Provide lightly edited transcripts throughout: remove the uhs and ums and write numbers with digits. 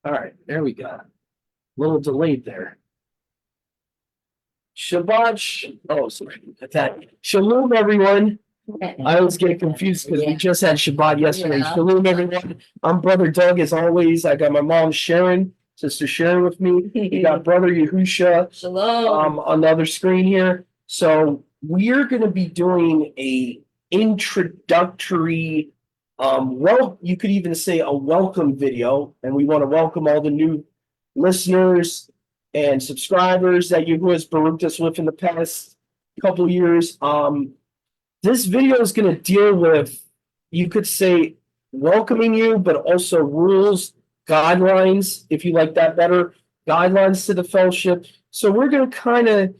All right, there we go. A little delayed there. Oh, sorry. That. Shalom, everyone. I always get confused because we just had Shabbat yesterday. Yeah. Shalom, everyone. I'm Brother Doug, as always. I got my mom, Sharon, Sister Sharon with me. We got Brother Yahusha Shalom. on the other screen here. So we're going to be doing a introductory, well, you could even say a welcome video, and we want to welcome all the new listeners and subscribers that Yahuwah has baruched us with in the past couple of years. This video is going to deal with, you could say, welcoming you, but also rules, guidelines, if you like that better, guidelines to the fellowship. So we're going to kind of,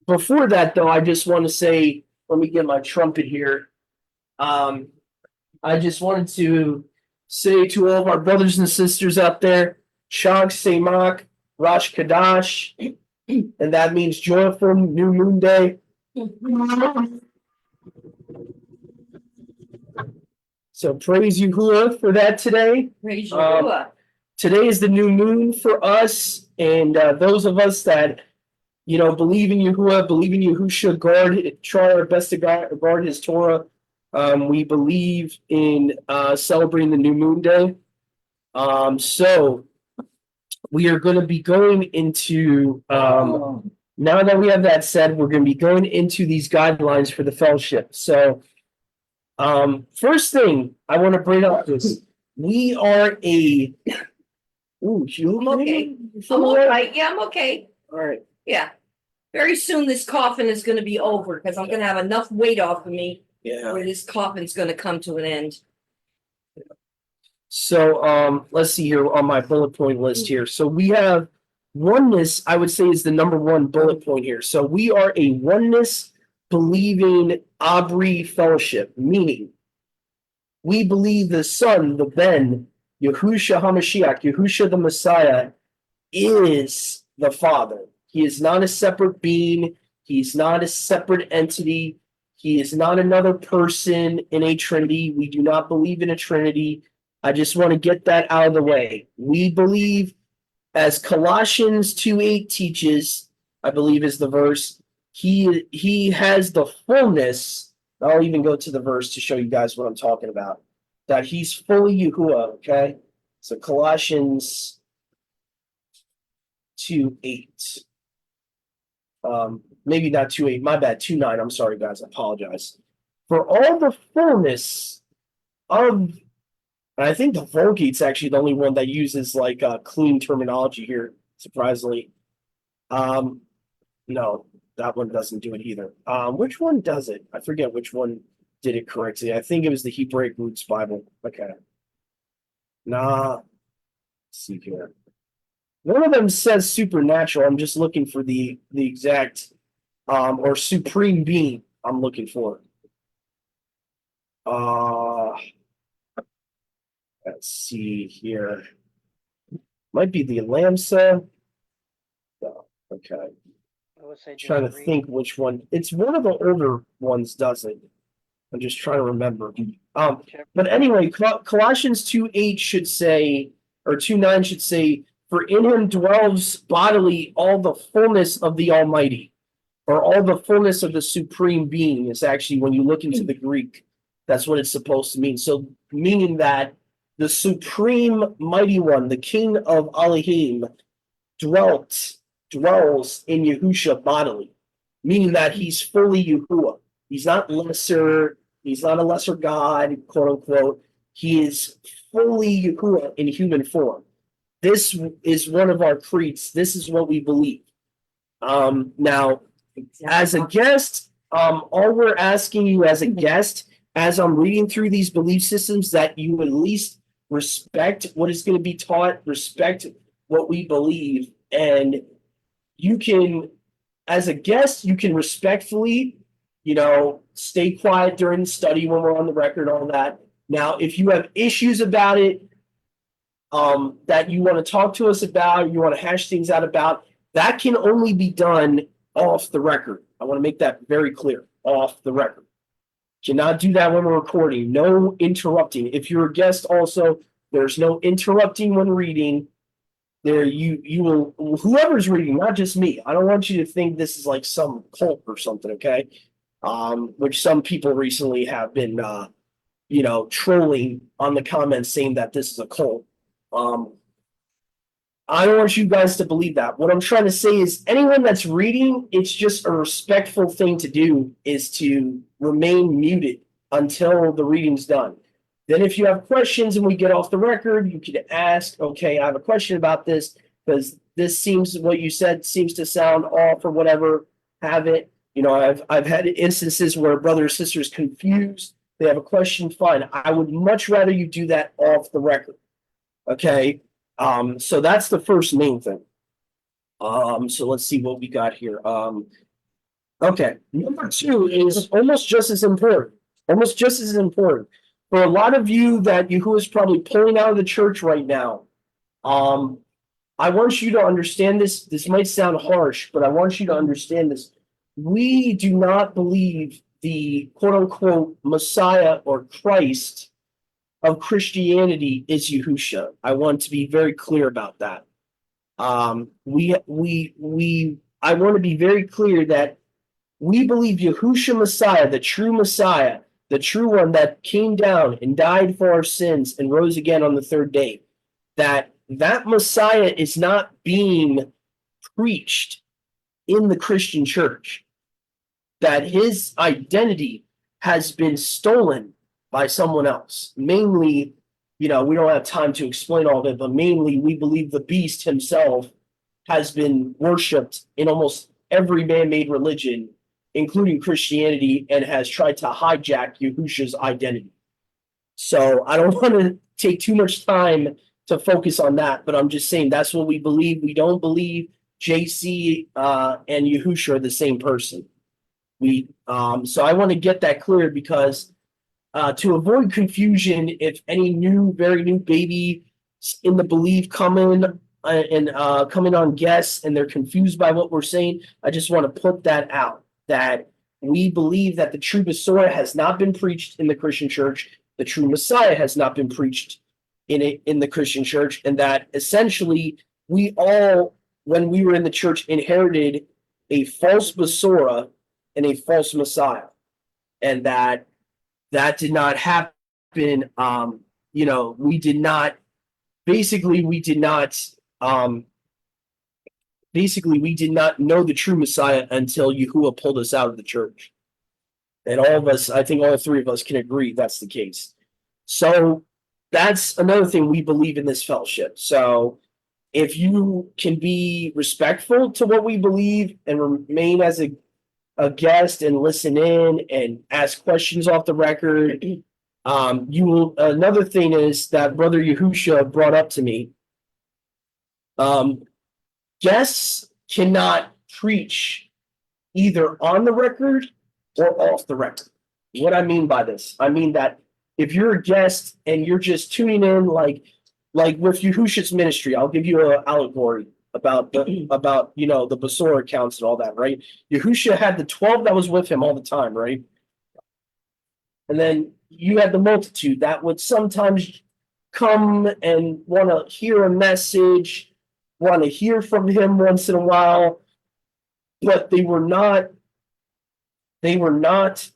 before that, though, I just want to say, let me get my trumpet here. I just wanted to say to all of our brothers and sisters out there, Shag Semak, Rosh Kadash, and that means joyful new moon day. So praise Yahuwah for that today. Praise Yahuwah. Today is the new moon for us, and those of us that believe in Yahuwah, believe in Yahusha, try our best to guard His Torah. We believe in celebrating the new moon day. So we are going to be going into, now that we have that said, we're going to be going into these guidelines for the fellowship. So first thing I want to bring up is we are a. Ooh, I'm okay. I'm all right. Yeah, I'm okay. All right. Yeah. Very soon this coffin is going to be over because I'm going to have enough weight off of me Yeah. where this coffin's going to come to an end. So let's see here on my bullet point list here. So we have oneness, I would say, is the number one bullet point here. So we are a oneness believing Abri fellowship, meaning we believe the Son, the Ben, Yahusha HaMashiach, Yahusha the Messiah, is the Father. He is not a separate being. He's not a separate entity. He is not another person in a Trinity. We do not believe in a Trinity. I just want to get that out of the way. We believe, as Colossians 2:8 teaches, I believe is the verse, he has the fullness. I'll even go to the verse to show you guys what I'm talking about. That he's fully Yahuwah, okay? So Colossians 2:8. Maybe not 2:8, my bad, 2:9. I'm sorry, guys. I apologize. For all the fullness of, and I think the Vulgate's actually the only one that uses like clean terminology here, surprisingly. No, that one doesn't do it either. Which one does it? I forget which one did it correctly. I think it was the Hebraic Roots Bible. Okay. Nah. Let's see here. One of them says supernatural. I'm just looking for the exact or supreme being I'm looking for. Let's see here. Might be the Lamsa. Oh, okay. I would say Trying to think which one. It's one of the older ones, does it? I'm just trying to remember. But anyway, Colossians 2:8 should say, or 2:9 should say, for in him dwells bodily all the fullness of the Almighty, or all the fullness of the supreme being. Is actually, when you look into the Greek, that's what it's supposed to mean. So meaning that the supreme mighty one, the king of Elohim, dwells in Yahusha bodily, meaning that he's fully Yahuwah. He's not lesser, he's not a lesser God, quote unquote. He is fully Yahuwah in human form. This is one of our creeds. This is what we believe. Now, as a guest, all we're asking you as a guest, as I'm reading through these belief systems, that you at least respect what is going to be taught, respect what we believe, and you can, as a guest, you can respectfully, stay quiet during the study when we're on the record, all that. Now, if you have issues about it, that you want to talk to us about, you want to hash things out about, that can only be done off the record. I want to make that very clear, off the record. Cannot do that when we're recording. No interrupting. If you're a guest also, There's no interrupting when reading. There, you will, whoever's reading, not just me. I don't want you to think this is like some cult or something, okay? Which some people recently have been, trolling on the comments saying that this is a cult. I don't want you guys to believe that. What I'm trying to say is anyone that's reading, it's just a respectful thing to do is to remain muted until the reading's done. Then if you have questions and we get off the record, you can ask, okay, I have a question about this because this seems what you said seems to sound off or whatever. Have it. I've had instances where a brother or sister is confused. They have a question. Fine. I would much rather you do that off the record. Okay. So that's the first main thing. So let's see what we got here. Okay. Number two is almost just as important. Almost just as important. For a lot of you who is probably pulling out of the church right now, I want you to understand this. This might sound harsh, but I want you to understand this. We do not believe the quote unquote Messiah or Christ of Christianity is Yahusha. I want to be very clear about that. I want to be very clear that we believe Yahusha Messiah, the true Messiah, the true one that came down and died for our sins and rose again on the third day, that Messiah is not being preached in the Christian church, that his identity has been stolen by someone else. Mainly, we don't have time to explain all of it, but mainly we believe the beast himself has been worshipped in almost every man-made religion, including Christianity, and has tried to hijack Yahusha's identity. So I don't want to take too much time to focus on that, but I'm just saying that's what we believe. We don't believe JC and Yahusha are the same person. So I want to get that clear because to avoid confusion, if any very new baby in the belief coming on guests and they're confused by what we're saying, I just want to put that out, that we believe that the true Messiah has not been preached in the Christian church, the true Messiah has not been preached in the Christian church, and that essentially we all, when we were in the church, inherited a false Messiah and a false Messiah, and that did not happen. We did not know the true Messiah until Yahuwah pulled us out of the church. And all of us, I think all three of us can agree that's the case. So that's another thing we believe in this fellowship. So if you can be respectful to what we believe and remain as a guest and listen in and ask questions off the record, you will. Another thing is that Brother Yahusha brought up to me. Guests cannot preach either on the record or off the record. What I mean by this, I mean that if you're a guest and you're just tuning in, like with Yahusha's ministry, I'll give you an allegory about the Basora accounts and all that, right? Yahusha had the 12 that was with him all the time, right? And then you had the multitude that would sometimes come and want to hear a message, want to hear from him once in a while, but they were not what's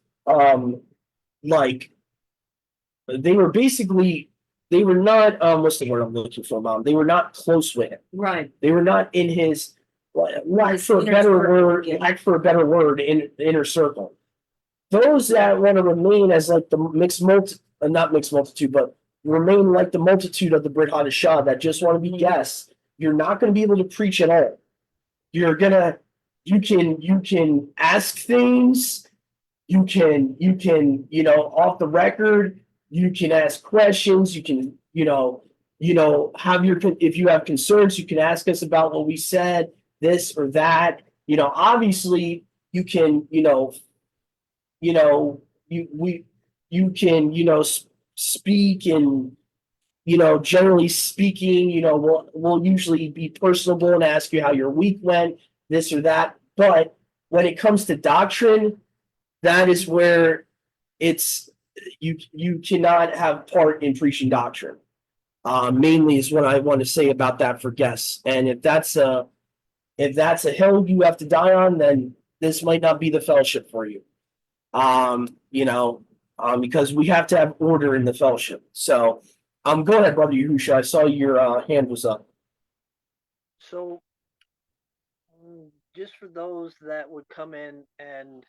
the word I'm looking for, Mom? They were not close with him. Right. They were not in his lack for a better word, in the inner circle. Those that want to remain as like the not mixed multitude, but remain like the multitude of the Brit Hadashah that just want to be guests, you're not going to be able to preach at all. You can ask things, you can off the record, you can ask questions, you can have if you have concerns, you can ask us about what we said, this or that. Obviously you can speak, and generally speaking, we'll usually be personable and ask you how your week went, this or that. But when it comes to doctrine, that is where you cannot have part in preaching doctrine. mainly is what I want to say about that for guests. And if that's a hill you have to die on, then this might not be the fellowship for you. Because we have to have order in the fellowship. So, go ahead, Brother Yahusha. I saw your hand was up. So, just for those that would come in and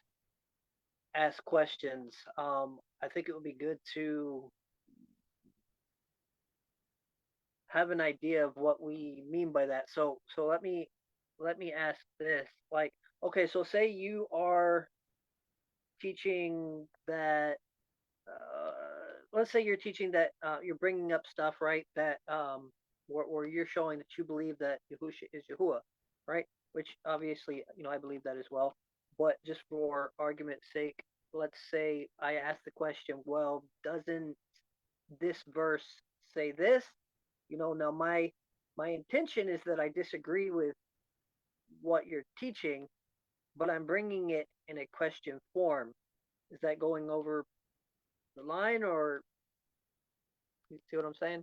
ask questions, I think it would be good to have an idea of what we mean by that. So let me ask this. Like, okay, so say you are teaching that. Let's say you're teaching that you're bringing up stuff, right? That where you're showing that you believe that Yahusha is Yahuwah, right? Which obviously, I believe that as well. But just for argument's sake, let's say I ask the question, well, doesn't this verse say this? Now my intention is that I disagree with what you're teaching, but I'm bringing it in a question form. Is that going over the line, or you see what I'm saying?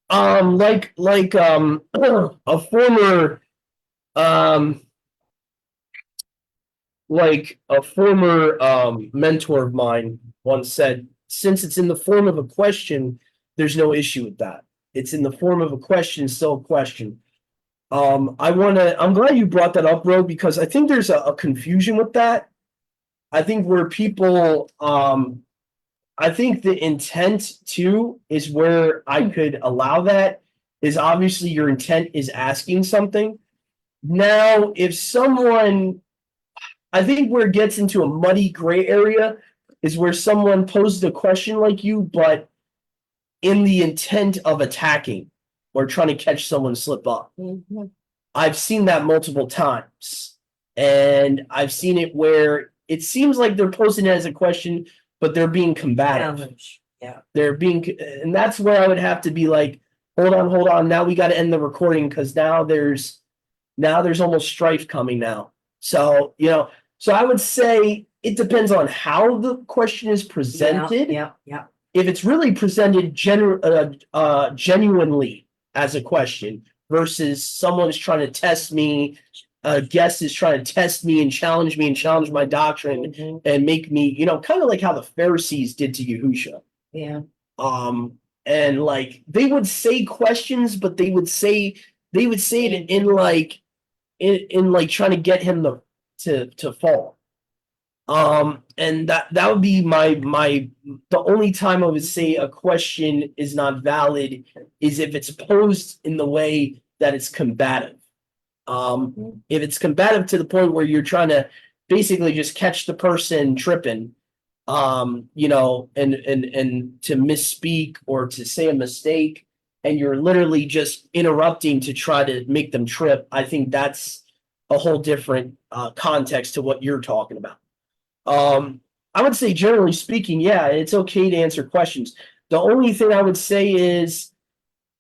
A former um mentor of mine once said, since it's in the form of a question, there's no issue with that. It's in the form of a question, still a question. I'm glad you brought that up, bro, because I think there's a confusion with that. I think where people I think the intent too is where I could allow that, is obviously your intent is asking something. Now, if someone, I think where it gets into a muddy gray area is where someone poses a question like you, but in the intent of attacking or trying to catch someone slip up. Mm-hmm. I've seen that multiple times. And I've seen it where it seems like they're posing it as a question, but they're being combative. Challenge. Yeah. And that's where I would have to be like, hold on. Now we got to end the recording because now there's almost strife coming now. So, so I would say it depends on how the question is presented. Yeah. If it's really presented genuinely as a question versus someone's trying to test me, a guest is trying to test me and challenge my doctrine, Mm-hmm. and make me, kind of like how the Pharisees did to Yahusha. Yeah. And like they would say questions, but they would say it in like trying to get him to fall. And that would be the only time I would say a question is not valid is if it's posed in the way that it's combative. If it's combative to the point where you're trying to basically just catch the person tripping, and to misspeak or to say a mistake, and you're literally just interrupting to try to make them trip, I think that's a whole different context to what you're talking about. I would say generally speaking, yeah, it's okay to answer questions. The only thing I would say is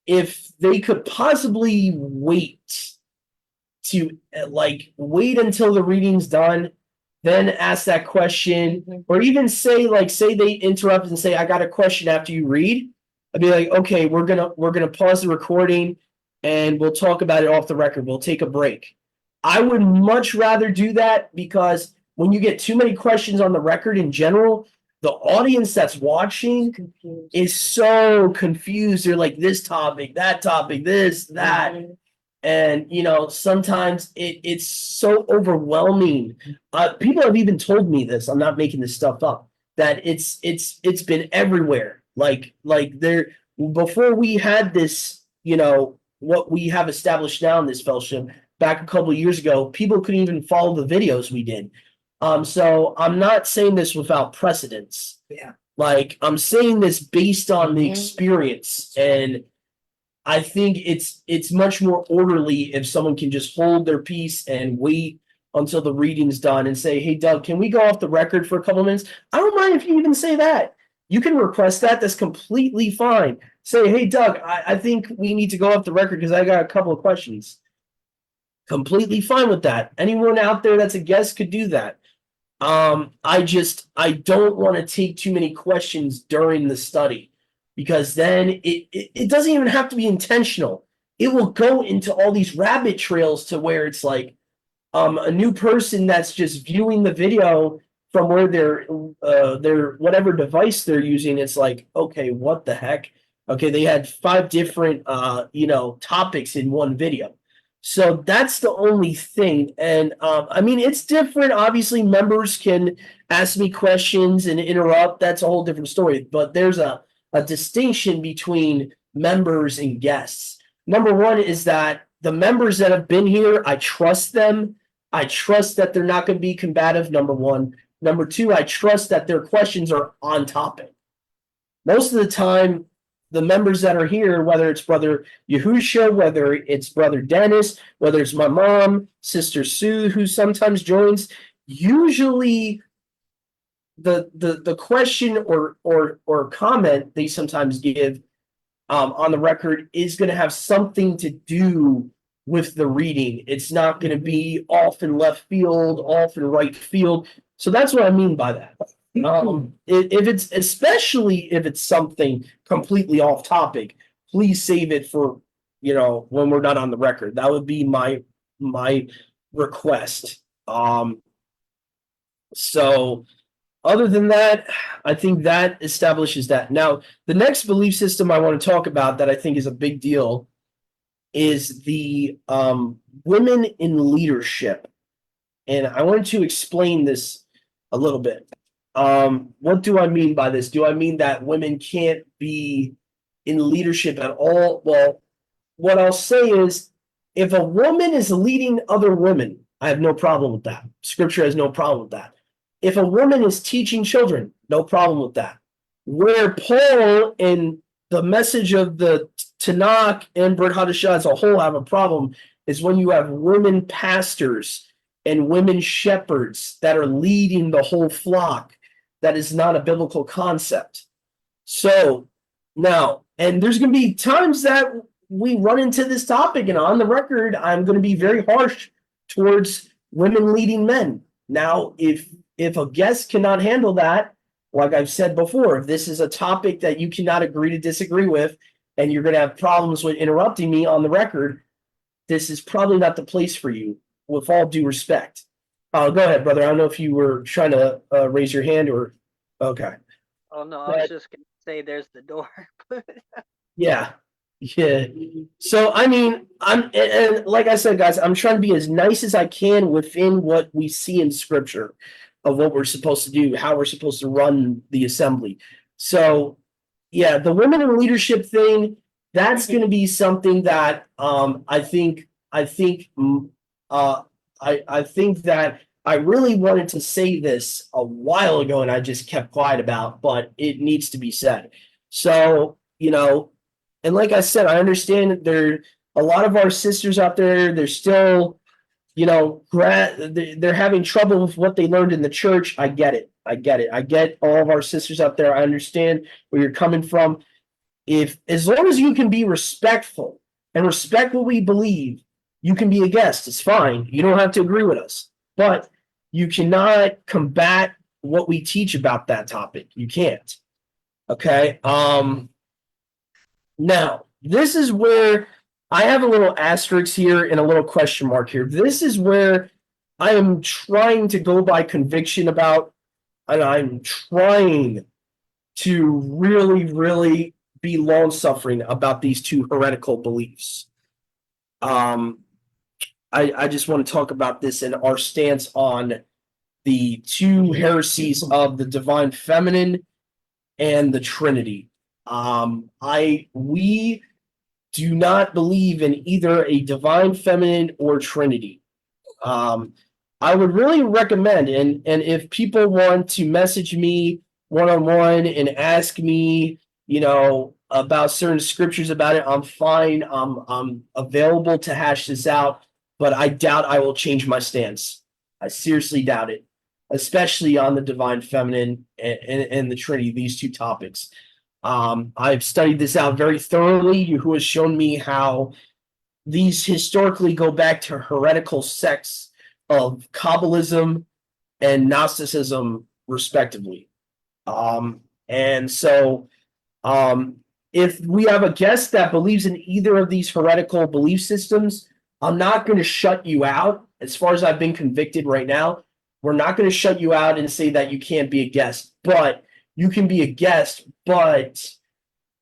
if they could possibly wait until the reading's done, then ask that question, or even say they interrupt and say, I got a question after you read. I'd be like, okay, we're gonna pause the recording and we'll talk about it off the record. We'll take a break. I would much rather do that because when you get too many questions on the record in general, the audience that's watching is so confused. They're like, this topic, that topic, this, that. Mm-hmm. And sometimes it's so overwhelming. People have even told me this. I'm not making this stuff up. That it's been everywhere. Like there before we had this, what we have established now in this fellowship. Back a couple of years ago, people couldn't even follow the videos we did. So I'm not saying this without precedence. Yeah. Like I'm saying this based on the experience, and I think it's much more orderly if someone can just hold their peace and wait until the reading's done and say, hey, Doug, can we go off the record for a couple of minutes? I don't mind if you even say that. You can request that. That's completely fine. Say, hey, Doug, I think we need to go off the record because I got a couple of questions. Completely fine with that. Anyone out there that's a guest could do that. I don't want to take too many questions during the study because then it doesn't even have to be intentional. It will go into all these rabbit trails to where it's like a new person that's just viewing the video from where their whatever device they're using. It's like, okay, what the heck? Okay, they had 5 different topics in one video. So that's the only thing. And I mean, it's different. Obviously, members can ask me questions and interrupt. That's a whole different story. But there's a distinction between members and guests. Number one is that the members that have been here, I trust them. I trust that they're not going to be combative, number one. Number two, I trust that their questions are on topic. Most of the time, the members that are here, whether it's Brother Yahusha, whether it's Brother Dennis, whether it's my mom, Sister Sue, who sometimes joins, usually the question or comment they sometimes give on the record is going to have something to do with the reading. It's not going to be off in left field, off in right field. So that's what I mean by that. If it's especially if it's something completely off topic, please save it for when we're not on the record. That would be my request. So other than that, I think that establishes that. Now, the next belief system I want to talk about that I think is a big deal is the women in leadership. And I wanted to explain this a little bit. What do I mean by this? Do I mean that women can't be in leadership at all? Well, what I'll say is if a woman is leading other women, I have no problem with that. Scripture has no problem with that. If a woman is teaching children, no problem with that. Where Paul and the message of the Tanakh and Brit Hadashah as a whole have a problem is when you have women pastors and women shepherds that are leading the whole flock. That is not a biblical concept. So now, and there's going to be times that we run into this topic, and on the record, I'm going to be very harsh towards women leading men. Now, if a guest cannot handle that, like I've said before, if this is a topic that you cannot agree to disagree with, and you're going to have problems with interrupting me on the record, this is probably not the place for you, with all due respect. Go ahead, brother. I don't know if you were trying to raise your hand or... Okay. Oh, no, I was just going to say there's the door. Yeah. Yeah. So, I mean, and like I said, guys, I'm trying to be as nice as I can within what we see in Scripture of what we're supposed to do, how we're supposed to run the assembly. So, yeah, the women in leadership thing, that's going to be something that I think that I really wanted to say this a while ago and I just kept quiet about, but it needs to be said. So, and like I said, I understand that there are a lot of our sisters out there, they're still, they're having trouble with what they learned in the church. I get it. I get all of our sisters out there. I understand where you're coming from. As long as you can be respectful and respect what we believe, you can be a guest. It's fine. You don't have to agree with us, but you cannot combat what we teach about that topic. You can't. Okay. Now, this is where I have a little asterisk here and a little question mark here. This is where I am trying to go by conviction about, and I'm trying to really, really be long-suffering about these two heretical beliefs. I just want to talk about this and our stance on the two heresies of the divine feminine and the Trinity. We do not believe in either a divine feminine or Trinity. I would really recommend, and if people want to message me one-on-one and ask me, about certain scriptures about it, I'm fine. I'm available to hash this out, but I doubt I will change my stance. I seriously doubt it, especially on the divine feminine and the Trinity, these two topics. I've studied this out very thoroughly, who has shown me how these historically go back to heretical sects of Kabbalism and Gnosticism, respectively. And so, if we have a guest that believes in either of these heretical belief systems, I'm not going to shut you out. As far as I've been convicted right now, we're not going to shut you out and say that you can't be a guest, but you can be a guest. But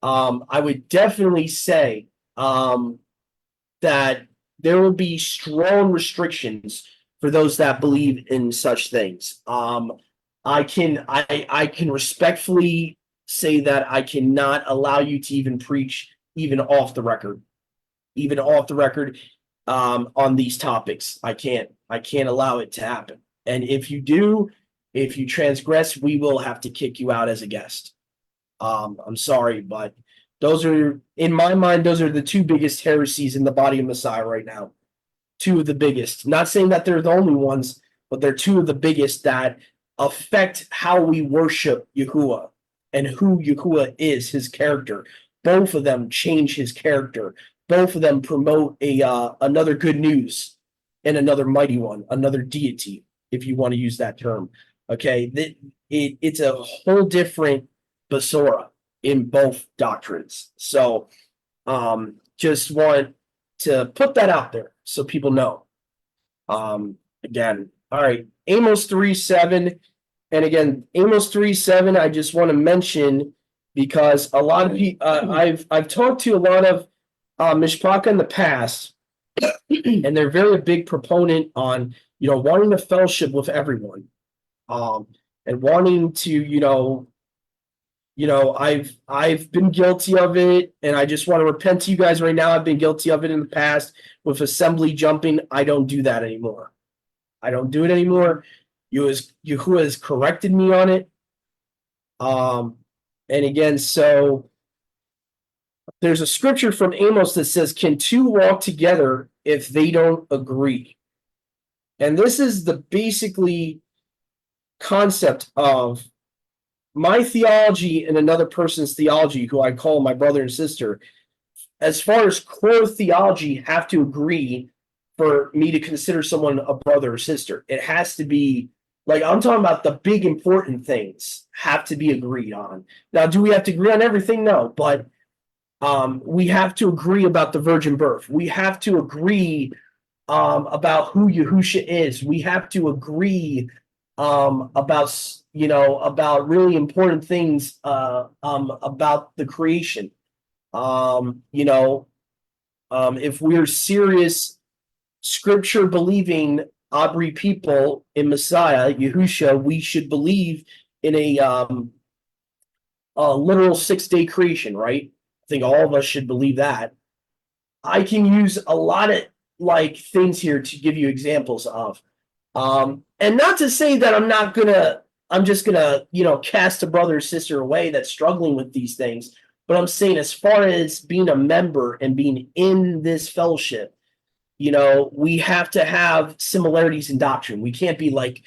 I would definitely say that there will be strong restrictions for those that believe in such things. I can respectfully say that I cannot allow you to even preach even off the record, on these topics. I can't allow it to happen. And if you do, if you transgress, we will have to kick you out as a guest. I'm sorry, but those are, in my mind, those are the two biggest heresies in the body of Messiah right now. Two of the biggest. Not saying that they're the only ones, but they're two of the biggest that affect how we worship Yahuwah and who Yahuwah is, his character. Both of them change his character. Both of them promote another good news and another mighty one, another deity, if you want to use that term. Okay, it's a whole different Basora in both doctrines. So just want to put that out there so people know. Again, all right, Amos 3:7. And again, Amos 3:7, I just want to mention because a lot of people, I've talked to a lot of Mishpaka in the past, and they're very big proponent on, wanting to fellowship with everyone, and wanting to, I've been guilty of it, and I just want to repent to you guys right now. I've been guilty of it in the past with assembly jumping. I don't do that anymore. I don't do it anymore. Yahuwah has corrected me on it. And again, so there's a scripture from Amos that says, "Can two walk together if they don't agree?" And this is the basically concept of my theology and another person's theology, who I call my brother and sister. As far as core theology, have to agree for me to consider someone a brother or sister. It has to be, like, I'm talking about the big important things have to be agreed on. Now, do we have to agree on everything? No, but we have to agree about the virgin birth. We have to agree about who Yahusha is. We have to agree about really important things about the creation. If we're serious scripture believing Abri people in Messiah, Yahusha, we should believe in a literal 6-day creation, right? I think all of us should believe that. I can use a lot of things here to give you examples of. And not to say that I'm just gonna, cast a brother or sister away that's struggling with these things. But I'm saying, as far as being a member and being in this fellowship, we have to have similarities in doctrine. We can't be like,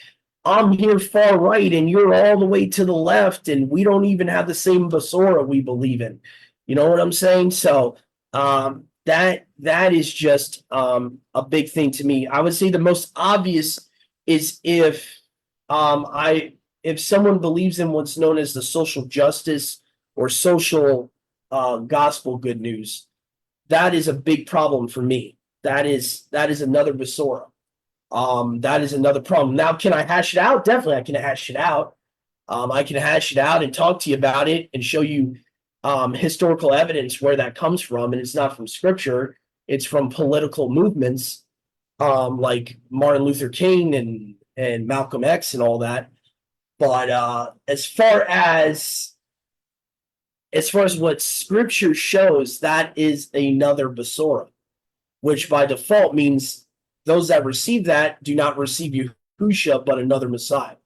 I'm here far right and you're all the way to the left, and we don't even have the same Basora we believe in. You know what I'm saying? So that is just a big thing to me. I would say the most obvious is if someone believes in what's known as the social justice or social gospel good news. That is a big problem for me. That is another Basora. That is another problem. Now, can I hash it out? Definitely, I can hash it out. I can hash it out and talk to you about it and show you historical evidence where that comes from. And it's not from scripture. It's from political movements like Martin Luther King and Malcolm X and all that. But as far as what scripture shows, that is another Basora, which by default means those that receive that do not receive Yahusha, but another Messiah.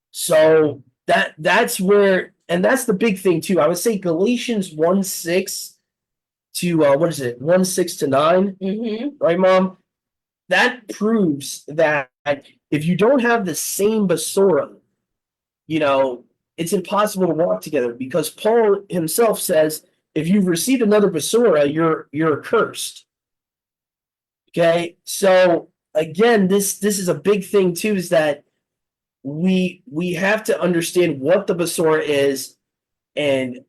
So that's where, and that's the big thing too. I would say Galatians 1:6 to 1:6 to 9, right, Mom? That proves that if you don't have the same Basora, it's impossible to walk together, because Paul himself says, if you've received another Basora, you're accursed. Okay, so again, this is a big thing too, is that we have to understand what the Basora is and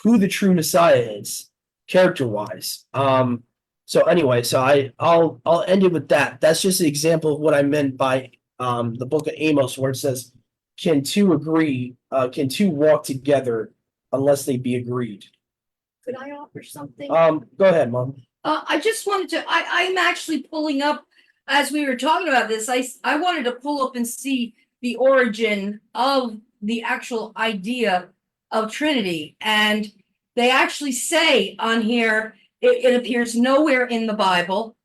who the true Messiah is, character wise. So anyway, I'll end it with that. That's just an example of what I meant by the book of Amos, where it says, "Can two agree? Can two walk together unless they be agreed?" Could I offer something? Go ahead, Mom. I just wanted to, I'm actually pulling up, as we were talking about this, I wanted to pull up and see the origin of the actual idea of Trinity. And they actually say on here, it appears nowhere in the Bible.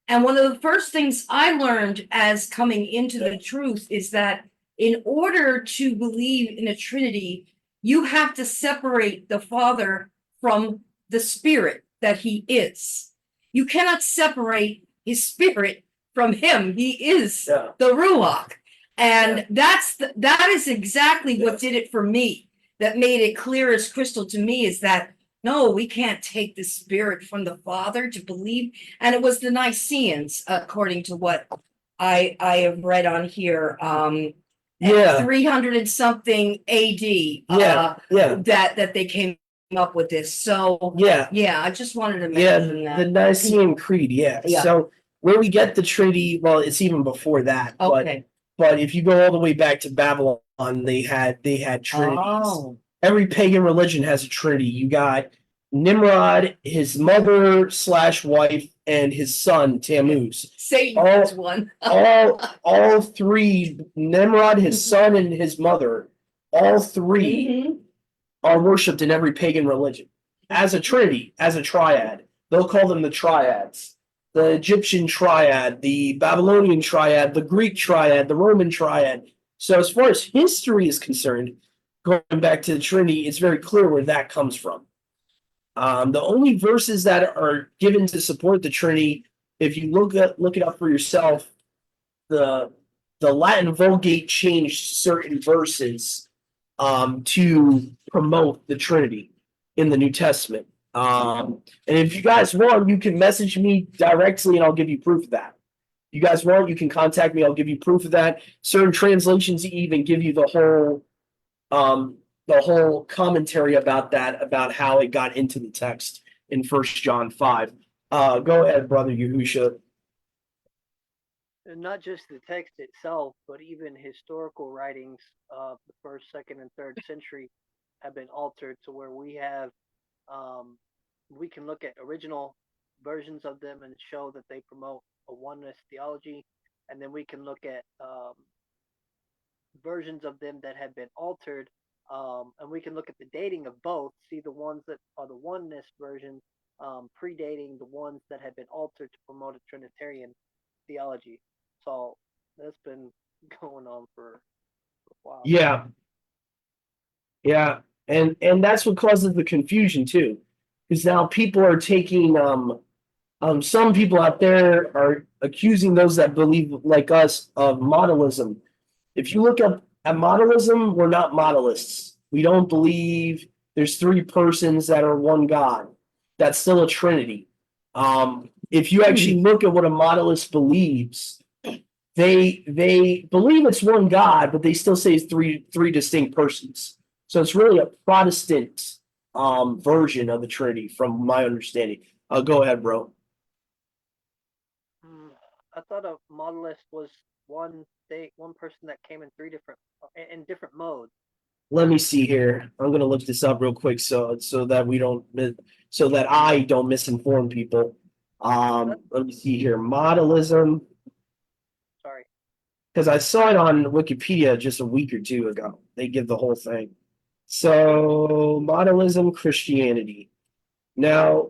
And one of the first things I learned as coming into the truth is that in order to believe in a Trinity, you have to separate the Father from the Spirit that He is. You cannot separate His Spirit from Him. He is Yeah. the Ruach. And that is exactly what did it for me. That made it clear as crystal to me is that no, we can't take the Spirit from the Father to believe. And it was the Nicaeans, according to what I have read on here. Yeah. 300 and something AD. Yeah. Yeah. That they came up with this. So Yeah. yeah, I just wanted to Yeah. mention The that. Nicene Creed. Yeah. Yeah. So where we get the Trinity, well, it's even before that. Okay. But if you go all the way back to Babylon, they had trinities. Oh. Every pagan religion has a trinity. You got Nimrod, his mother slash wife, and his son Tammuz. Satan All- was one. All three, Nimrod, his son, and his mother, all three Mhm. are worshipped in every pagan religion as a trinity, as a triad. They'll call them the triads. The Egyptian triad, the Babylonian triad, the Greek triad, the Roman triad. So as far as history is concerned, going back to the Trinity, it's very clear where that comes from. The only verses that are given to support the Trinity, if you look it up for yourself, the Latin Vulgate changed certain verses to promote the Trinity in the New Testament. And if you guys want, you can message me directly, and I'll give you proof of that. You guys want, you can contact me. I'll give you proof of that. Certain translations even give you the whole commentary about that, about how it got into the text in First John 5. Go ahead, brother Yahusha. And not just the text itself, but even historical writings of the first, second, and third century have been altered to where um, we can look at original versions of them and show that they promote a oneness theology, and then we can look at versions of them that have been altered, and we can look at the dating of both, see the ones that are the oneness version predating the ones that have been altered to promote a Trinitarian theology. So that's been going on for a while. Yeah, yeah, and that's what causes the confusion too, because now people are taking some people out there are accusing those that believe like us of modalism. If you look up at modalism, we're not modalists. We don't believe there's three persons that are one God. That's still a trinity. If you actually look at what a modalist believes, they believe it's one God, but they still say it's three distinct persons. So it's really a Protestant version of the Trinity, from my understanding. Go ahead, bro. I thought a modalist was one person that came in three different in different modes. Let me see here. I'm gonna look this up real quick so that we don't so that I don't misinform people. Let me see here. Modelism, Sorry. because I saw it on Wikipedia just a week or two ago. They give the whole thing. So modelism, Christianity. Now,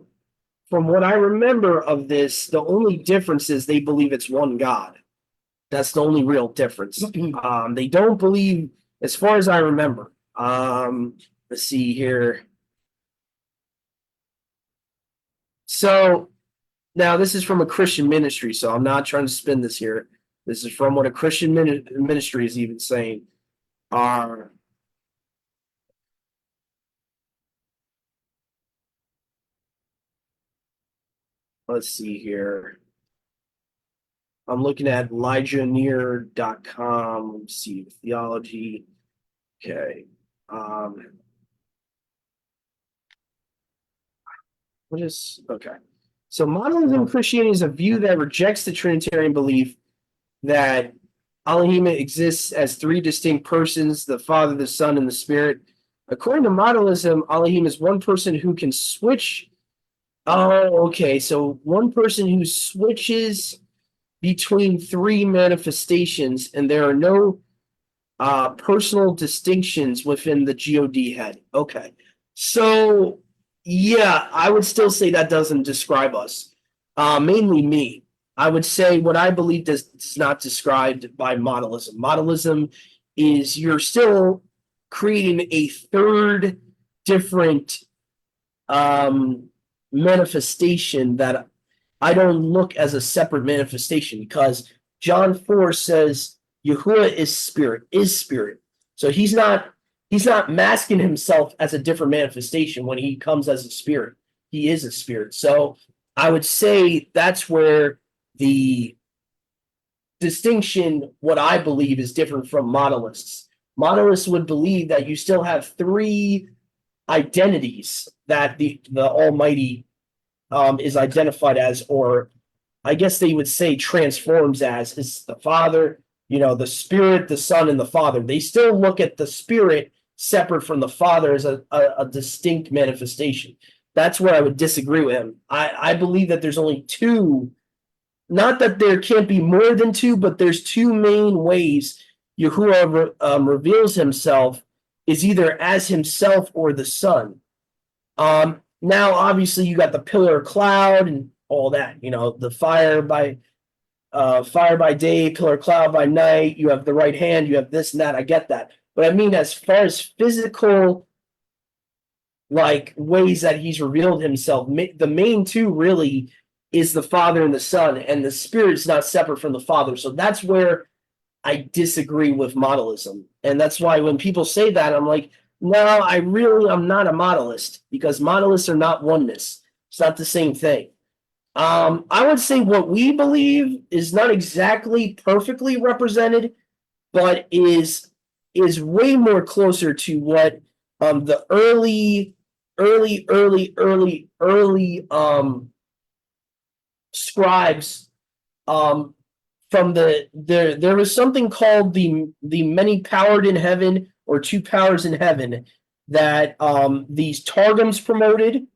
from what I remember of this, the only difference is they believe it's one God. That's the only real difference. They don't believe, as far as I remember. Let's see here. So now this is from a Christian ministry, so I'm not trying to spin this here. This is from what a Christian ministry is even saying. Let's see here. I'm looking at elijahneer.com. Let's see, theology. Okay. What is okay? So modalism Christianity is a view that rejects the Trinitarian belief that Elohim exists as three distinct persons: the Father, the Son, and the Spirit. According to modalism, Elohim is one person who can switch. Oh, okay. So one person who switches between three manifestations, and there are no personal distinctions within the God head. Okay. So, yeah, I would still say that doesn't describe us. Mainly me. I would say what I believe is not described by modalism. Modalism is you're still creating a third different manifestation that I don't look as a separate manifestation, because John 4 says Yahuwah is spirit. So he's not masking himself as a different manifestation when he comes as a spirit. He is a spirit. So I would say that's where the distinction, what I believe, is different from modalists. Modalists would believe that you still have three identities that the Almighty is identified as, or I guess they would say transforms as, is the Father, the Spirit, the Son, and the Father. They still look at the Spirit separate from the Father as a distinct manifestation. That's where I would disagree with him. I believe that there's only two, not that there can't be more than two, but there's two main ways Yahuwah reveals himself, is either as himself or the Son. Now, obviously, you got the pillar of cloud and all that. The fire by day, pillar of cloud by night. You have the right hand. You have this and that. I get that, but I mean, as far as physical, like, ways that he's revealed himself, the main two really is the Father and the Son, and the Spirit is not separate from the Father. So that's where I disagree with modalism, and that's why when people say that, I'm like, no, I'm not a modalist, because modalists are not oneness. It's not the same thing. I would say what we believe is not exactly perfectly represented, but is way more closer to what the early scribes from there was something called the many powered in heaven, or two powers in heaven, that these targums promoted,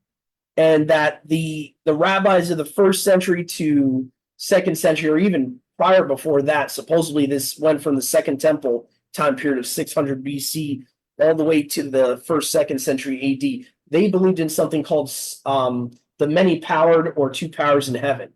and that the rabbis of the first century to second century, or even prior before that, supposedly this went from the Second Temple time period of 600 BC all the way to the second century AD. They believed in something called the many powered, or two powers in heaven.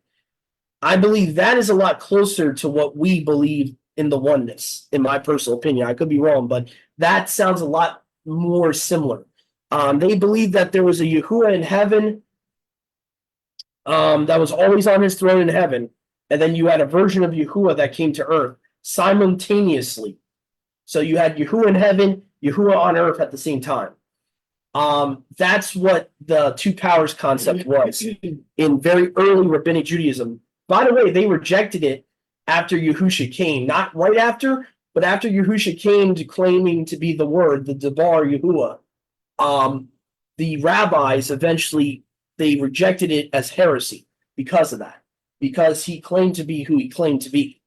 I believe that is a lot closer to what we believe in the oneness, in my personal opinion. I could be wrong, but that sounds a lot more similar. They believe that there was a Yahuwah in heaven that was always on his throne in heaven, and then you had a version of Yahuwah that came to earth simultaneously. So you had Yahuwah in heaven, Yahuwah on earth at the same time. That's what the two powers concept was in very early rabbinic Judaism. By the way, they rejected it after Yahusha came, not right after, but after Yahusha came to claiming to be the Word, the Debar Yahuwah. The rabbis eventually, they rejected it as heresy because of that, because he claimed to be who he claimed to be.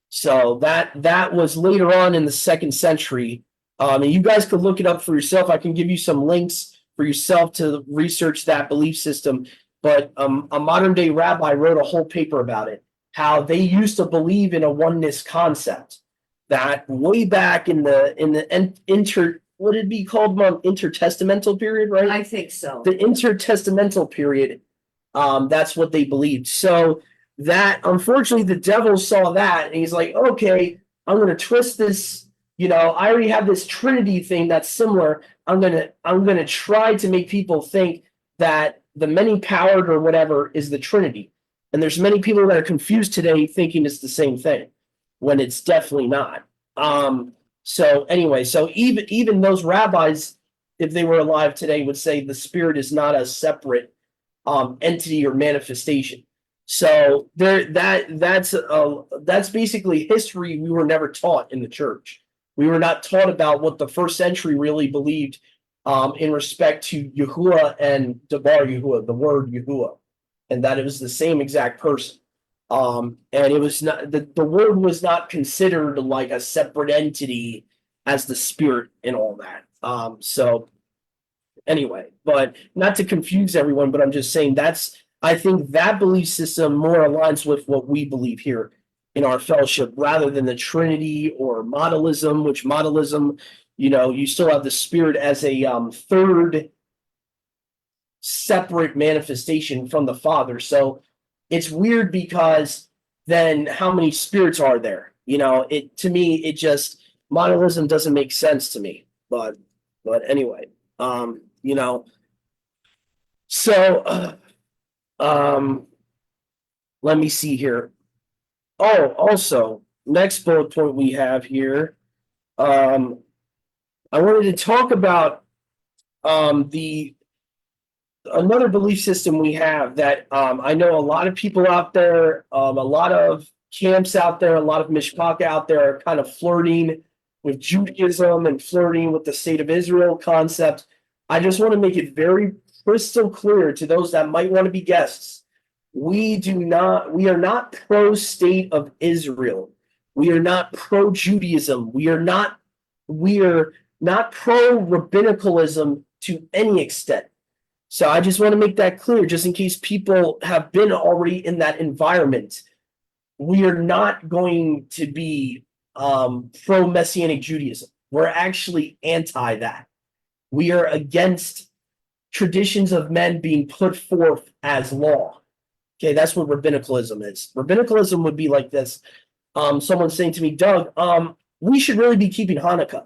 So that was later on in the second century. And you guys could look it up for yourself. I can give you some links for yourself to research that belief system. But a modern day rabbi wrote a whole paper about it, how they used to believe in a oneness concept, that way back in the what did it be called, intertestamental period, right? I think so. The intertestamental period, that's what they believed. So that, unfortunately, the devil saw that and he's like, okay, I'm going to twist this. I already have this Trinity thing that's similar. I'm gonna try to make people think that the many powered or whatever is the Trinity. And there's many people that are confused today thinking it's the same thing, when it's definitely not. So anyway, so even those rabbis, if they were alive today, would say the Spirit is not a separate entity or manifestation. So that's basically history we were never taught in the church. We were not taught about what the first century really believed in respect to Yahuwah and Debar Yahuwah, the word Yahuwah, and that it was the same exact person. And it was not the word was not considered like a separate entity as the spirit and all that. So anyway, but not to confuse everyone, but I'm just saying I think that belief system more aligns with what we believe here in our fellowship rather than the Trinity or modalism, which modalism, you still have the spirit as a third separate manifestation from the Father. So it's weird because then how many spirits are there? To me, it just modalism doesn't make sense to me. But anyway, you know, so let me see here. Oh, also, next bullet point we have here. I wanted to talk about the another belief system we have that I know a lot of people out there, a lot of camps out there, a lot of mishpach out there are kind of flirting with Judaism and flirting with the state of Israel concept. I just want to make it very crystal clear to those that might want to be guests. We are not pro state of Israel. We are not pro Judaism. We are not pro rabbinicalism to any extent. So I just want to make that clear, just in case people have been already in that environment. We are not going to be pro Messianic Judaism. We're actually anti that. We are against traditions of men being put forth as law. Okay, that's what rabbinicalism is. Rabbinicalism would be like this. Someone saying to me, Doug, we should really be keeping Hanukkah.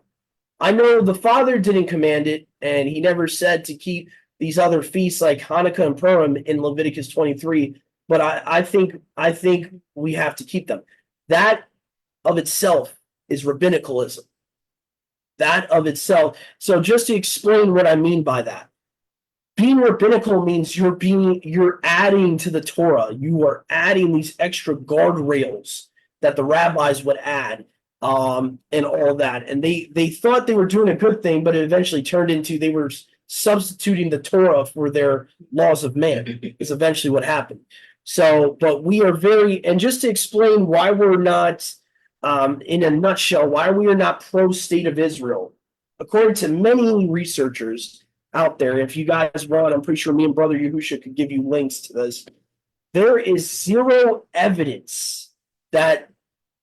I know the Father didn't command it, and he never said to keep these other feasts like Hanukkah and Purim in Leviticus 23, but I think we have to keep them. That of itself is rabbinicalism. That of itself. So just to explain what I mean by that, being rabbinical means you're adding to the Torah. You are adding these extra guardrails that the rabbis would add, and all that. And they thought they were doing a good thing, but it eventually turned into they were substituting the Torah for their laws of man, is eventually what happened. So, but we are and just to explain why we're not, in a nutshell, why we are not pro state of Israel, according to many researchers out there, if you guys want, I'm pretty sure me and Brother Yahusha could give you links to this. There is zero evidence that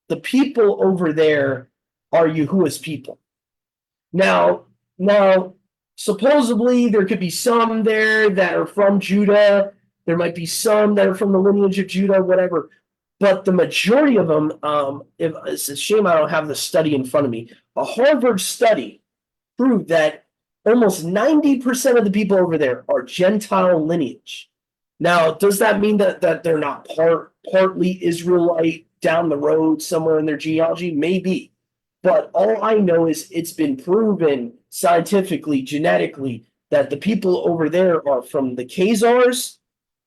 the people over there are Yahuwah's people. Now, supposedly there could be some there that are from Judah. There might be some that are from the lineage of Judah, whatever. But the majority of them, it's a shame I don't have the study in front of me. A Harvard study proved that almost 90% of the people over there are Gentile lineage. Now, does that mean that they're not partly Israelite down the road somewhere in their genealogy? Maybe. But all I know is it's been proven scientifically, genetically, that the people over there are from the Khazars.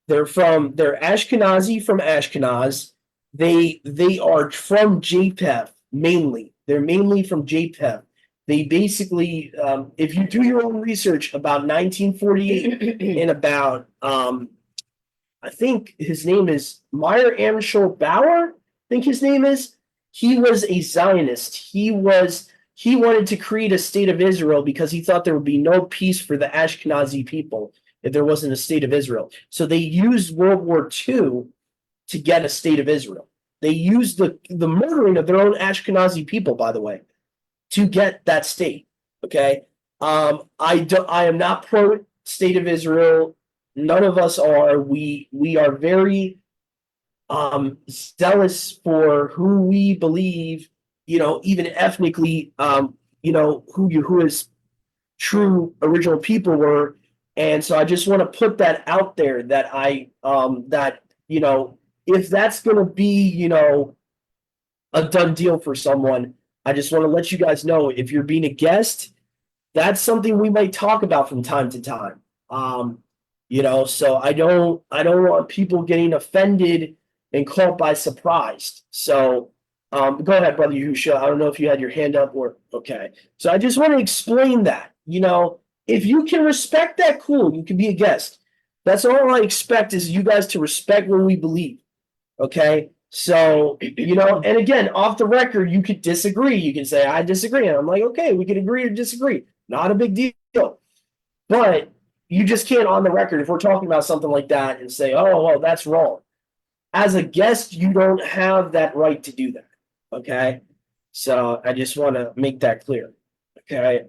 They're Ashkenazi from Ashkenaz. They are from Japheth mainly. They're mainly from Japheth. They basically, if you do your own research about 1948 and about, I think his name is Meyer Amschel Bauer, I think his name is. He was a Zionist. He wanted to create a state of Israel because he thought there would be no peace for the Ashkenazi people if there wasn't a state of Israel. So they used World War II to get a state of Israel. They used the murdering of their own Ashkenazi people, by the way, to get that state. Okay, I am not pro state of Israel. None of us are. We are very zealous for who we believe. Even ethnically, who Yahuwah's true original people were. And so I just want to put that out there that if that's going to be, a done deal for someone, I just want to let you guys know, if you're being a guest, that's something we might talk about from time to time. So I don't want people getting offended and caught by surprise. So go ahead, brother Yusha. I don't know if you had your hand up or okay. So I just want to explain that. If you can respect that, cool, you can be a guest. That's all I expect is you guys to respect what we believe. Okay. So, and again, off the record, you could disagree. You can say, I disagree. And I'm like, okay, we can agree or disagree. Not a big deal. But you just can't on the record, if we're talking about something like that and say, oh, well, that's wrong. As a guest, you don't have that right to do that. Okay. So I just want to make that clear. Okay.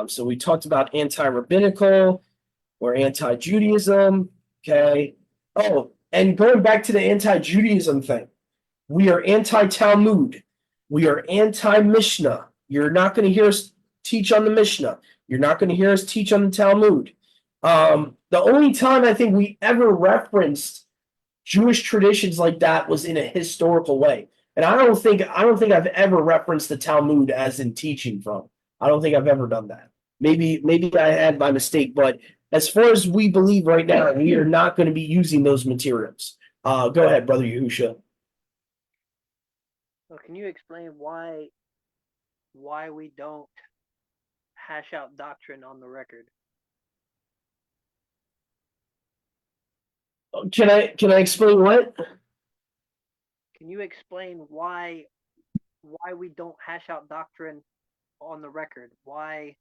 So we talked about anti-rabbinical or anti-Judaism. Okay. Oh, and going back to the anti-Judaism thing, we are anti-Talmud. We are anti-Mishnah. You're not going to hear us teach on the Mishnah. You're not going to hear us teach on the Talmud. The only time I think we ever referenced Jewish traditions like that was in a historical way. And I don't think I've ever referenced the Talmud as in teaching from. I don't think I've ever done that. Maybe I had by mistake, but as far as we believe right now, we are not going to be using those materials. Go ahead, brother Yahusha. So can you explain why we don't hash out doctrine on the record? Can I explain what? Can you explain why we don't hash out doctrine on the record? Why?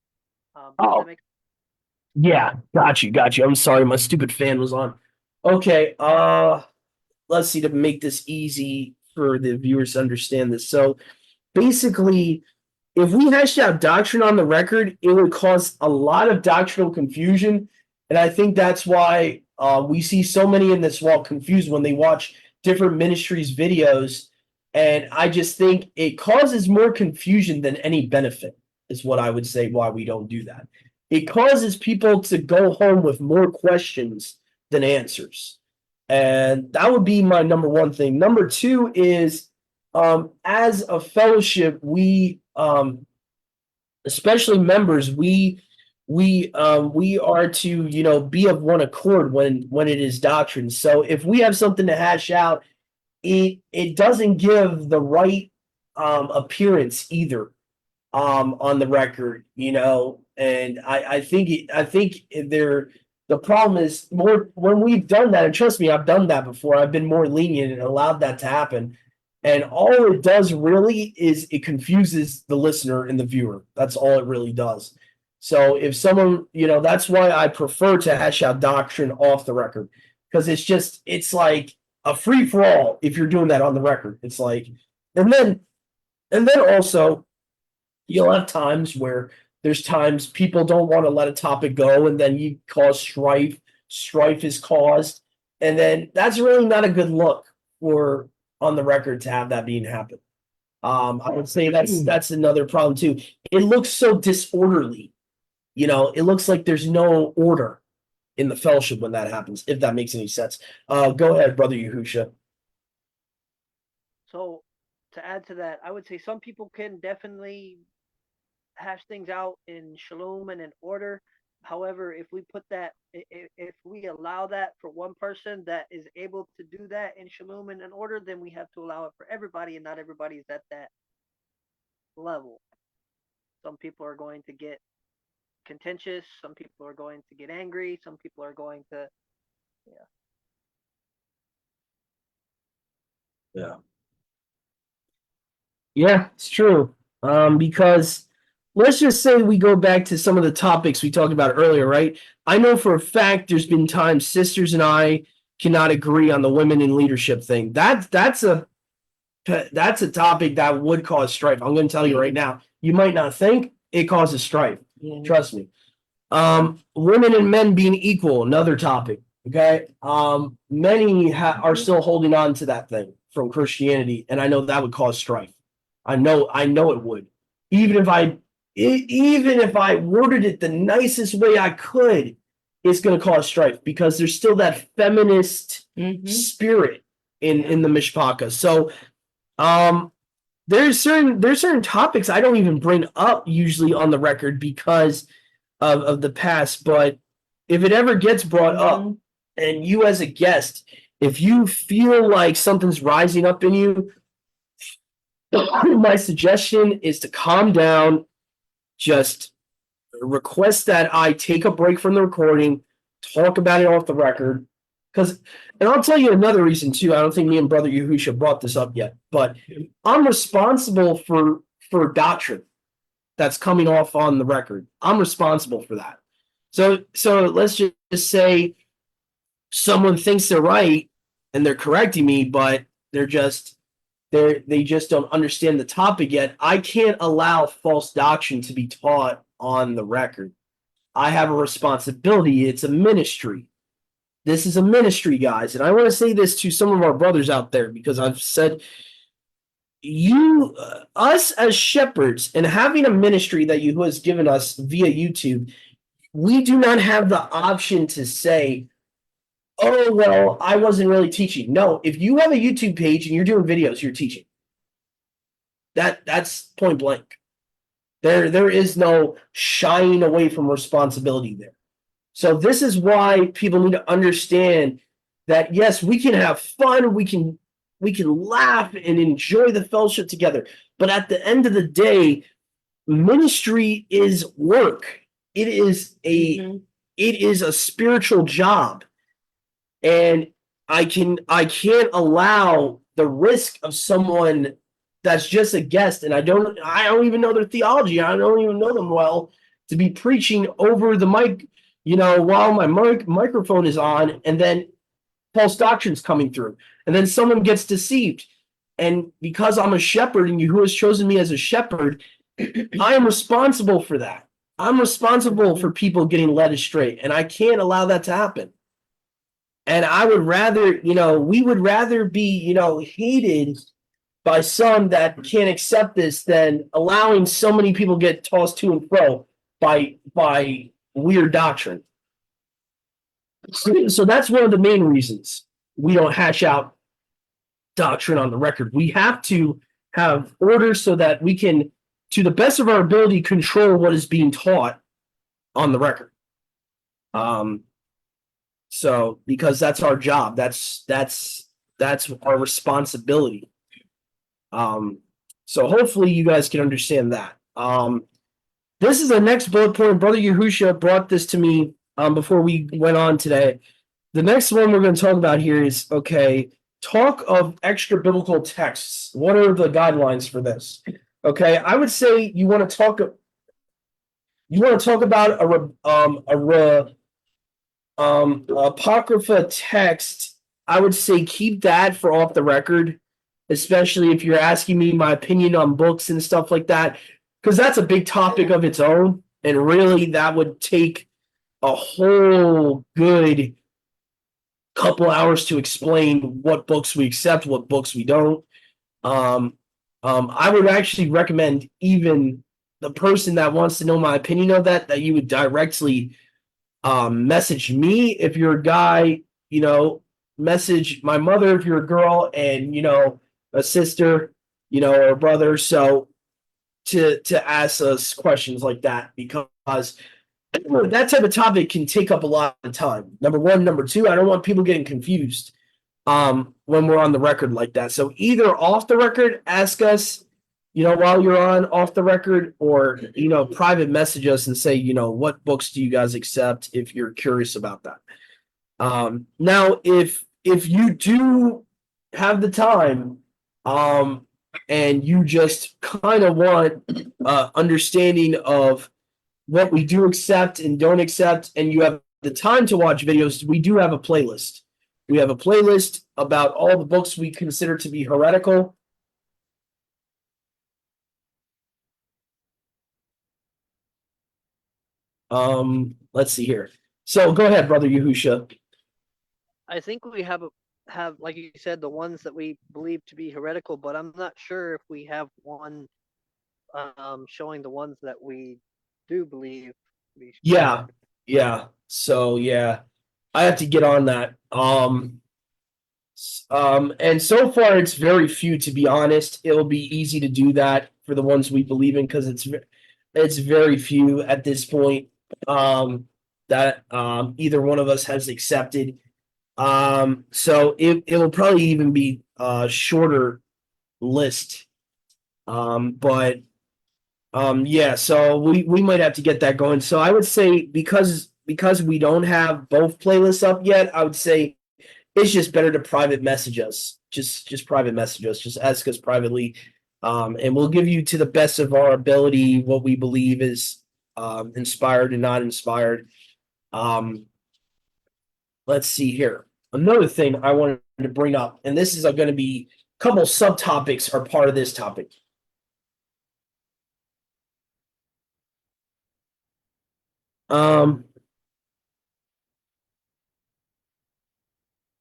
Yeah, got you. I'm sorry, my stupid fan was on. Okay, let's see to make this easy for the viewers to understand this. So basically, if we hashed out doctrine on the record, it would cause a lot of doctrinal confusion. And I think that's why we see so many in this walk confused when they watch different ministries' videos. And I just think it causes more confusion than any benefit, is what I would say why we don't do that. It causes people to go home with more questions than answers. And that would be my number one thing. Number two is as a fellowship, we especially members, we are to be of one accord when it is doctrine. So if we have something to hash out, it doesn't give the right appearance either on the record, and I think the problem is more when we've done that, and trust me, I've done that before. I've been more lenient and allowed that to happen. And all it does really is it confuses the listener and the viewer. That's all it really does. So if someone, that's why I prefer to hash out doctrine off the record, because it's like a free for all if you're doing that on the record. It's like, and then also you'll have times where there's times people don't want to let a topic go, and then you cause strife. Strife is caused, and then that's really not a good look for on the record to have that being happen. I would say that's another problem too. It looks so disorderly. It looks like there's no order in the fellowship when that happens, if that makes any sense. Go ahead, brother Yahusha. So to add to that, I would say some people can definitely hash things out in shalom and in order. However, if we allow that for one person that is able to do that in shalom and in order, then we have to allow it for everybody, and not everybody is at that level. Some people are going to get contentious. Some people are going to get angry. Some people are going to, Yeah, it's true. Because let's just say we go back to some of the topics we talked about earlier, right? I know for a fact there's been times sisters and I cannot agree on the women in leadership thing. That's a topic that would cause strife. I'm going to tell you right now. You might not think it causes strife. Yeah. Trust me. Women and men being equal, another topic. Okay. Many are still holding on to that thing from Christianity, and I know that would cause strife. I know it would. Even if I worded it the nicest way I could, it's going to cause strife because there's still that feminist spirit in the mishpachah. So, there's certain topics I don't even bring up usually on the record because of the past. But if it ever gets brought up, and you as a guest, if you feel like something's rising up in you, my suggestion is to calm down, just request that I take a break from the recording, talk about it off the record. Because, and I'll tell you another reason too. I don't think me and Brother Yahusha brought this up yet, but I'm responsible for doctrine that's coming off on the record. I'm responsible for that. So let's just say someone thinks they're right and they're correcting me, but they just don't understand the topic yet. I can't allow false doctrine to be taught on the record. I have a responsibility. It's a ministry. This is a ministry, guys. And I want to say this to some of our brothers out there because I've said us as shepherds and having a ministry that you has given us via YouTube, we do not have the option to say, oh, well, I wasn't really teaching. No, if you have a YouTube page and you're doing videos, you're teaching. That's point blank. There is no shying away from responsibility there. So this is why people need to understand that yes, we can have fun, we can laugh and enjoy the fellowship together. But at the end of the day, ministry is work. It is a spiritual job. And I can't allow the risk of someone that's just a guest, and I don't even know their theology. I don't even know them well to be preaching over the mic, while my microphone is on, and then false doctrine's coming through, and then someone gets deceived. And because I'm a shepherd, and who has chosen me as a shepherd, I am responsible for that. I'm responsible for people getting led astray, and I can't allow that to happen. And I would rather, we would rather be, hated by some that can't accept this than allowing so many people get tossed to and fro by weird doctrine. So that's one of the main reasons we don't hash out doctrine on the record. We have to have order so that we can, to the best of our ability, control what is being taught on the record. So because that's our job, that's our responsibility. So hopefully you guys can understand that. This is the next bullet point. Brother Yahusha brought this to me before we went on today. The next one we're going to talk about here is, talk of extra biblical texts. What are the guidelines for this? Okay, I would say you want to talk about apocrypha text. I would say keep that for off the record, especially if you're asking me my opinion on books and stuff like that, because that's a big topic of its own, and really that would take a whole good couple hours to explain what books we accept, what books we don't. I would actually recommend even the person that wants to know my opinion of that you would directly message me if you're a guy, message my mother if you're a girl, and a sister, or a brother. So to ask us questions like that, because that type of topic can take up a lot of time. Number one. Number two, I don't want people getting confused when we're on the record like that. So either off the record, ask us, while you're on off the record, or, private message us and say, what books do you guys accept if you're curious about that. Now, if you do have the time, and you just kind of want understanding of what we do accept and don't accept, and you have the time to watch videos, we do have a playlist. We have a playlist about all the books we consider to be heretical. Let's see here. So go ahead, Brother Yahusha. I think we have like you said, the ones that we believe to be heretical, but I'm not sure if we have one showing the ones that we do believe to be Yeah. So yeah, I have to get on that. And so far it's very few, to be honest. It'll be easy to do that for the ones we believe in, because it's very few at this point that either one of us has accepted. So it will probably even be a shorter list. But yeah, so we might have to get that going. So I would say because we don't have both playlists up yet, I would say it's just better to private message us. Just private message us. Just ask us privately. And we'll give you to the best of our ability what we believe is inspired and not inspired. Let's see here. Another thing I wanted to bring up, and this is going to be a couple subtopics are part of this topic.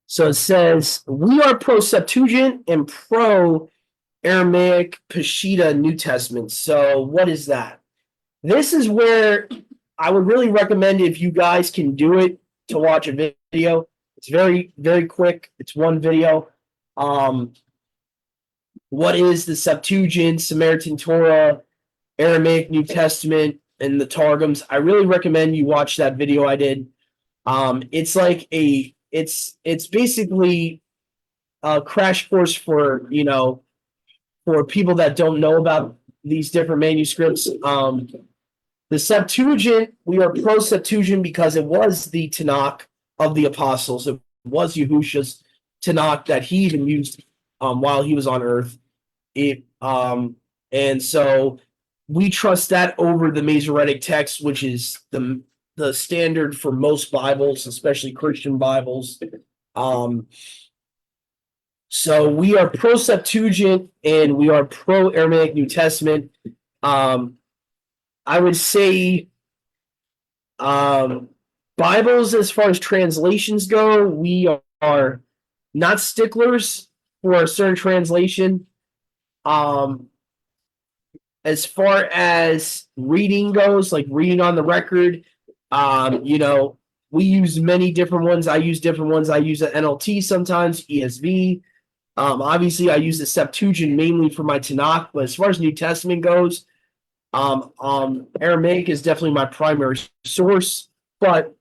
So it says we are pro Septuagint and pro Aramaic Peshitta New Testament. So what is that? This is where I would really recommend if you guys can do it to watch a video. It's very, very quick. It's one video. What is the Septuagint, Samaritan Torah, Aramaic New Testament, and the Targums? I really recommend you watch that video I did. It's like it's basically a crash course for for people that don't know about these different manuscripts. The Septuagint, we are pro Septuagint because it was the Tanakh of the apostles. It was Yahusha's Tanakh that he even used while he was on earth. And so we trust that over the Masoretic text, which is the standard for most Bibles, especially Christian Bibles. So we are pro Septuagint and we are pro Aramaic New Testament. I would say Bibles, as far as translations go, we are not sticklers for a certain translation. As far as reading goes, like reading on the record, we use many different ones. I use different ones. I use an NLT sometimes, ESV. Obviously, I use the Septuagint mainly for my Tanakh, but as far as New Testament goes, Aramaic is definitely my primary source, but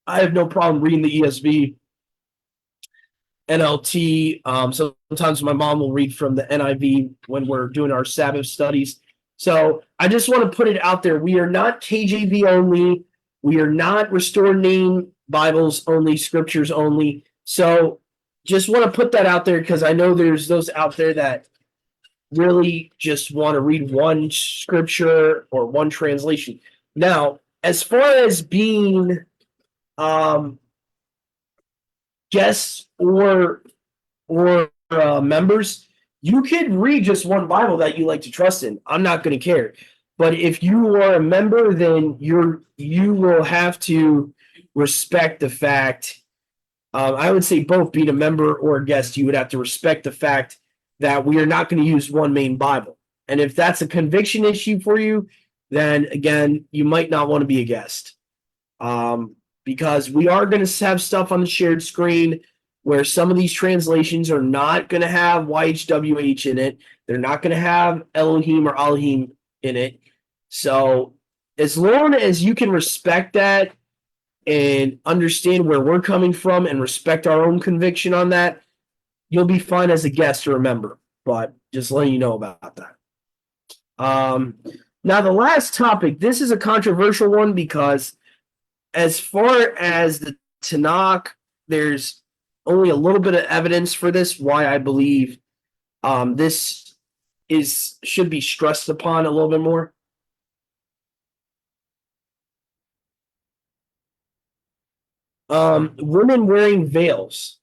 I have no problem reading the ESV, NLT. Sometimes my mom will read from the NIV when we're doing our Sabbath studies. So I just want to put it out there. We are not KJV only. We are not Restored Name Bibles only, scriptures only. So just want to put that out there because I know there's those out there that really just want to read one scripture or one translation. Now, as far as being guests or members, you could read just one Bible that you like to trust in. I'm not going to care. But if you are a member, then you will have to respect the fact. I would say both being a member or a guest, you would have to respect the fact that we are not going to use one main Bible. And if that's a conviction issue for you, then again, you might not want to be a guest. Because we are going to have stuff on the shared screen where some of these translations are not going to have YHWH in it. They're not going to have Elohim or Elohim in it. So as long as you can respect that and understand where we're coming from and respect our own conviction on that, you'll be fine as a guest or a member. But just letting you know about that. Now, the last topic, this is a controversial one because as far as the Tanakh, there's only a little bit of evidence for this, why I believe this should be stressed upon a little bit more. Women wearing veils.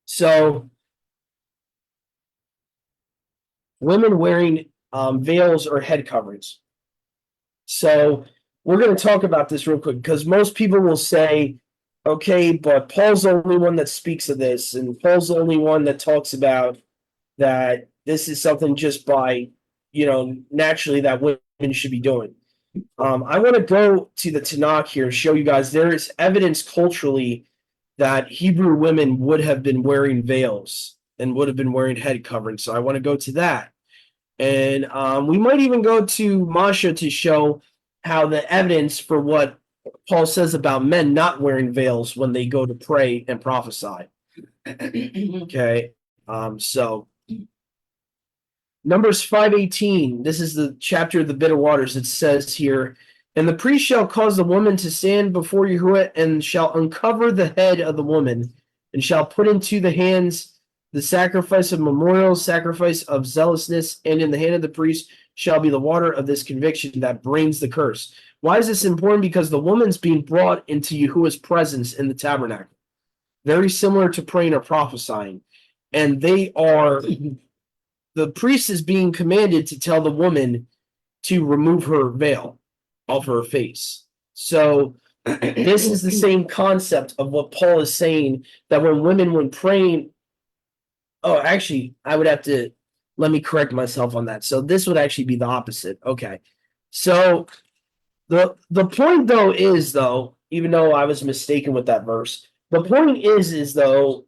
So women wearing veils or head coverings. So we're going to talk about this real quick because most people will say, okay, but Paul's the only one that speaks of this, and Paul's the only one that talks about that this is something just by, naturally that women should be doing. I want to go to the Tanakh here and show you guys there is evidence culturally that Hebrew women would have been wearing veils and would have been wearing head coverings. So I want to go to that. And we might even go to Masha to show how the evidence for what Paul says about men not wearing veils when they go to pray and prophesy. Okay. So Numbers 5:18, this is the chapter of the bitter waters. It says here, and the priest shall cause the woman to stand before Yahuwah and shall uncover the head of the woman and shall put into the hands the sacrifice of memorial, sacrifice of zealousness, and in the hand of the priest shall be the water of this conviction that brings the curse. Why is this important? Because the woman's being brought into Yahuwah's presence in the tabernacle. Very similar to praying or prophesying. And they are, the priest is being commanded to tell the woman to remove her veil off her face. So this is the same concept of what Paul is saying, that when women, when praying, oh, actually, I would have to, let me correct myself on that. So this would actually be the opposite. Okay. So the point though is though, even though I was mistaken with that verse, the point is though,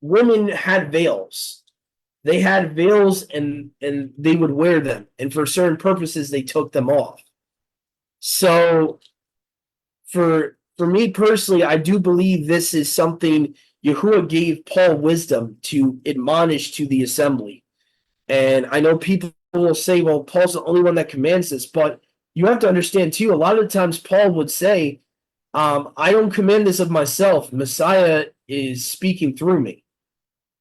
women had veils. They had veils and they would wear them, and for certain purposes they took them off. So for me personally, I do believe this is something Yahuwah gave Paul wisdom to admonish to the assembly. And I know people will say, well, Paul's the only one that commands this, but you have to understand too, a lot of the times Paul would say, I don't command this of myself. Messiah is speaking through me.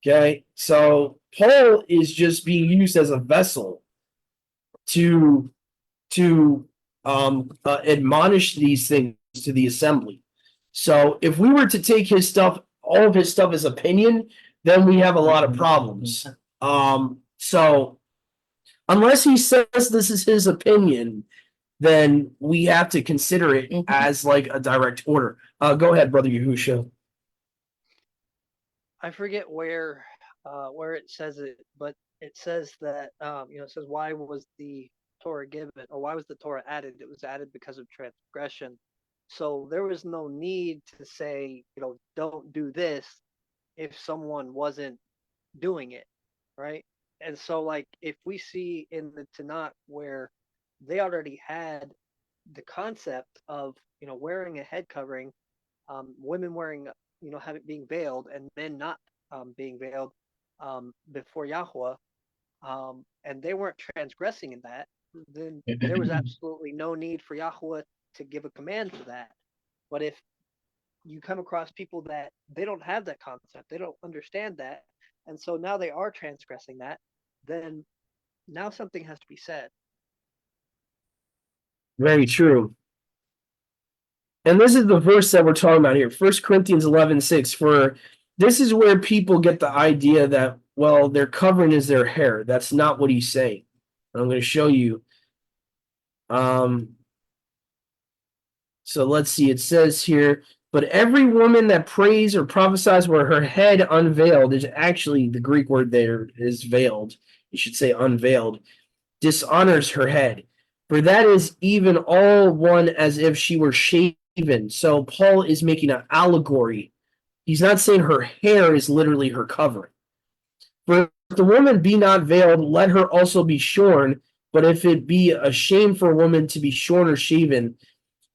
Okay, so Paul is just being used as a vessel to admonish these things to the assembly. So if we were to take his stuff, all of his stuff as opinion, then we have a lot of problems. So unless he says this is his opinion, then we have to consider it as like a direct order. Go ahead, Brother Yahusha. I forget where it says it, but it says that it says, why was the Torah given, or why was the Torah added? It was added because of transgression. So there was no need to say, don't do this if someone wasn't doing it, right? And so, like, if we see in the Tanakh where they already had the concept of wearing a head covering, women wearing have it being veiled, and men not being veiled before Yahweh, and they weren't transgressing in that, then there was absolutely no need for Yahweh to give a command for that. But if you come across people that they don't have that concept, they don't understand that, and so now they are transgressing that, then now something has to be said. Very true. And this is the verse that we're talking about here, 1 Corinthians 11:6. For this is where people get the idea that, well, their covering is their hair. That's not what he's saying. I'm going to show you. So let's see. It says here, but every woman that prays or prophesies where her head unveiled, is actually the Greek word there is veiled. You should say unveiled. Dishonors her head. For that is even all one as if she were shaven. So Paul is making an allegory. He's not saying her hair is literally her covering. For if the woman be not veiled, let her also be shorn. But if it be a shame for a woman to be shorn or shaven,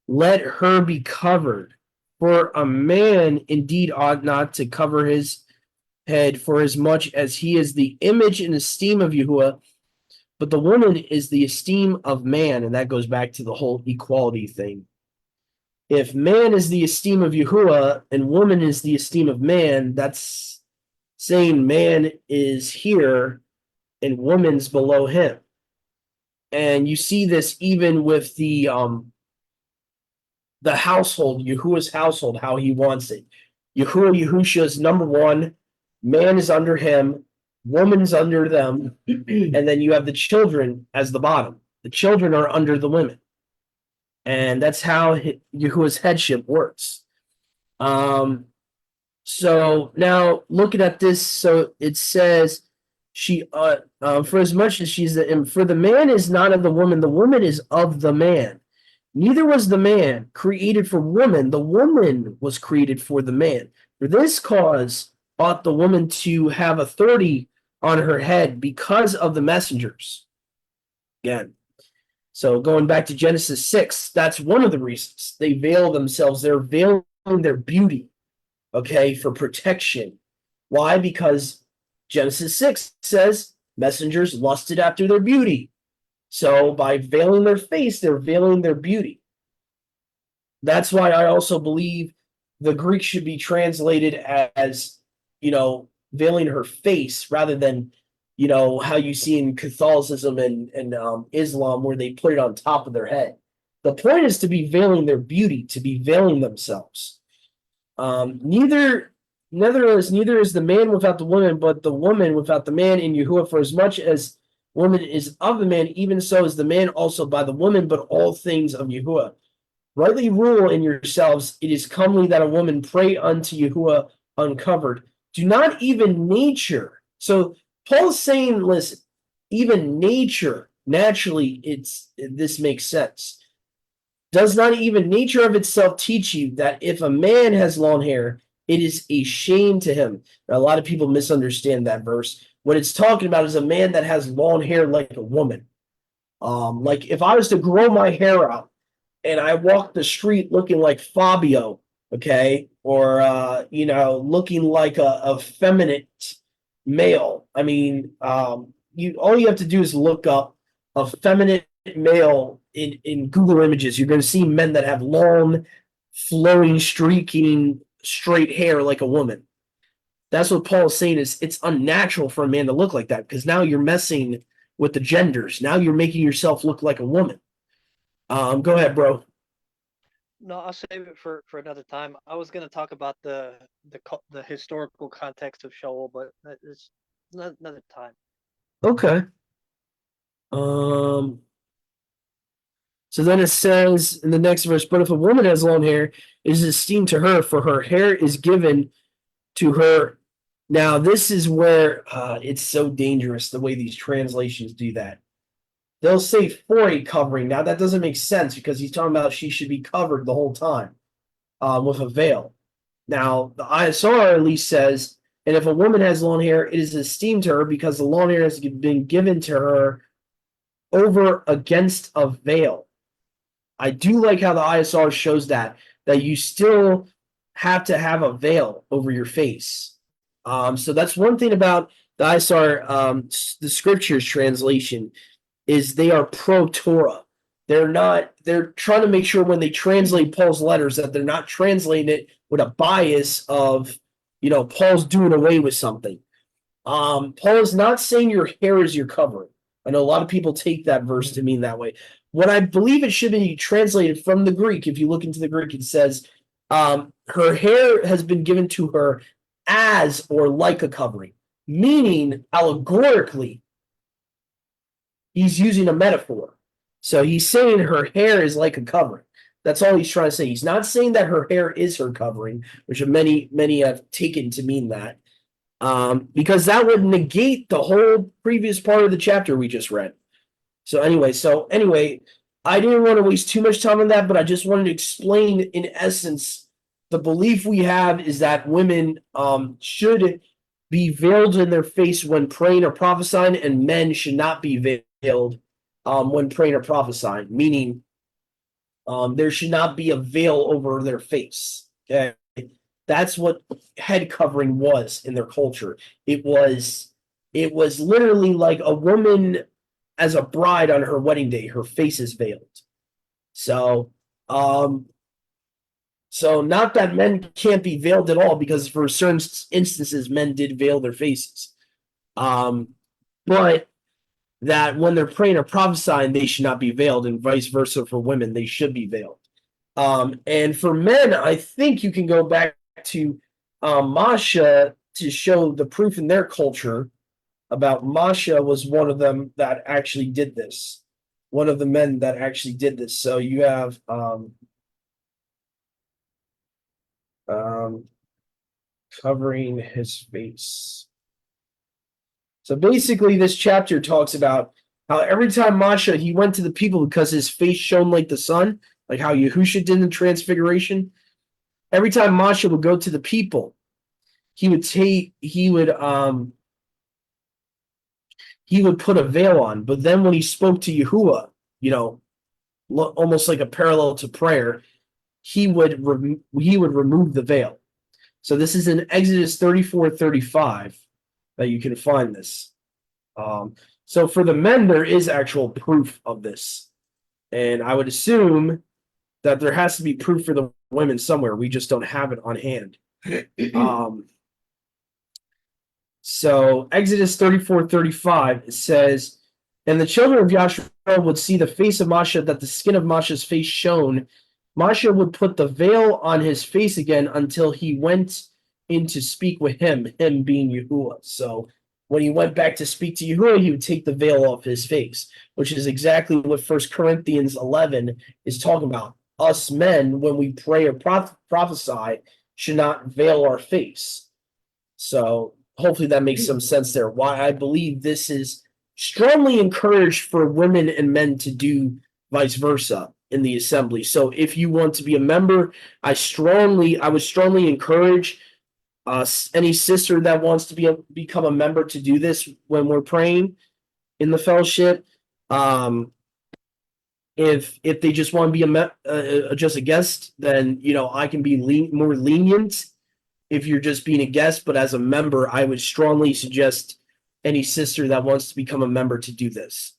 let her be covered. For a man indeed ought not to cover his head, for as much as he is the image and esteem of Yahuwah, but the woman is the esteem of man, and that goes back to the whole equality thing. If man is the esteem of Yahuwah and woman is the esteem of man, that's saying man is here and woman's below him. And you see this even with the household, Yahuwah's household, how he wants it. Yahusha is number one, man is under him, woman's under them, and then you have the children as the bottom. The children are under the women. And that's how Yahuwah's headship works. So now looking at this, so it says she for as much as she's for the man is not of the woman is of the man. Neither was the man created for woman, the woman was created for the man. For this cause ought the woman to have authority on her head because of the messengers. Again, So going back to Genesis 6, that's one of the reasons they veil themselves. They're veiling their beauty, okay, for protection. Why? Because Genesis 6 says messengers lusted after their beauty. So by veiling their face, they're veiling their beauty. That's why I also believe the Greek should be translated as, veiling her face rather than, how you see in Catholicism and Islam where they put it on top of their head. The point is to be veiling their beauty, to be veiling themselves. Neither is the man without the woman, but the woman without the man in Yahuwah. For as much as woman is of the man, even so is the man also by the woman, but all things of Yahuwah. Rightly rule in yourselves, it is comely that a woman pray unto Yahuwah uncovered. Do not even nature. So Paul's saying, listen, even nature, naturally, this makes sense. Does not even nature of itself teach you that if a man has long hair, it is a shame to him? Now, a lot of people misunderstand that verse. What it's talking about is a man that has long hair like a woman. Like if I was to grow my hair out and I walk the street looking like Fabio, okay, or looking like a feminine male. I mean, all you have to do is look up a feminine male in Google Images. You're going to see men that have long, flowing, streaking, straight hair like a woman. That's what Paul is saying is it's unnatural for a man to look like that because now you're messing with the genders. Now you're making yourself look like a woman. Go ahead, bro. No, I'll save it for another time. I was going to talk about the historical context of Shaul, but it's another time. Okay. So then it says in the next verse, but if a woman has long hair, it is esteemed to her, for her hair is given to her. Now, this is where it's so dangerous the way these translations do that. They'll say for a covering. Now, that doesn't make sense because he's talking about she should be covered the whole time with a veil. Now, the ISR at least says, and if a woman has long hair, it is esteemed to her because the long hair has been given to her over against a veil. I do like how the ISR shows that you still have to have a veil over your face. So that's one thing about the ISR, the scriptures translation, is they are pro Torah. They're trying to make sure when they translate Paul's letters that they're not translating it with a bias of, Paul's doing away with something. Paul is not saying your hair is your covering. I know a lot of people take that verse to mean that way. What I believe it should be translated from the Greek, if you look into the Greek, it says, her hair has been given to her as or like a covering, meaning allegorically, he's using a metaphor. So he's saying her hair is like a covering. That's all he's trying to say. He's not saying that her hair is her covering, which many have taken to mean that, because that would negate the whole previous part of the chapter we just read. So anyway, I didn't want to waste too much time on that, but I just wanted to explain in essence the belief we have is that women should be veiled in their face when praying or prophesying, and men should not be veiled when praying or prophesying, meaning there should not be a veil over their face. Okay, that's what head covering was in their culture. It was literally like a woman as a bride on her wedding day, her face is veiled. So not that men can't be veiled at all, because for certain instances men did veil their faces. But that when they're praying or prophesying, they should not be veiled, and vice versa for women, they should be veiled. And for men, I think you can go back to Masha to show the proof in their culture about Masha was one of them that actually did this. One of the men that actually did this. So you have covering his face. So basically, this chapter talks about how every time Masha, he went to the people because his face shone like the sun, like how Yahusha did in the Transfiguration. Every time Masha would go to the people, he would put a veil on. But then when he spoke to Yahuwah, almost like a parallel to prayer, he would remove the veil. So this is in Exodus 34:35 that you can find this. So for the men, there is actual proof of this. And I would assume that there has to be proof for the women somewhere. We just don't have it on hand. So Exodus 34:35, it says, and the children of Yashua would see the face of Moshe, that the skin of Moshe's face shone. Moshe would put the veil on his face again until he went in to speak with him being Yahuwah. So when he went back to speak to Yahuwah, he would take the veil off his face, which is exactly what 1 Corinthians 11 is talking about. Us men, when we pray or prophesy, should not veil our face. So hopefully that makes some sense there. Why I believe this is strongly encouraged for women and men to do vice versa in the assembly. So if you want to be a member, I would strongly encourage any sister that wants to become a member to do this when we're praying in the fellowship. If they just want to be just a guest, then I can be more lenient if you're just being a guest. But as a member, I would strongly suggest any sister that wants to become a member to do this.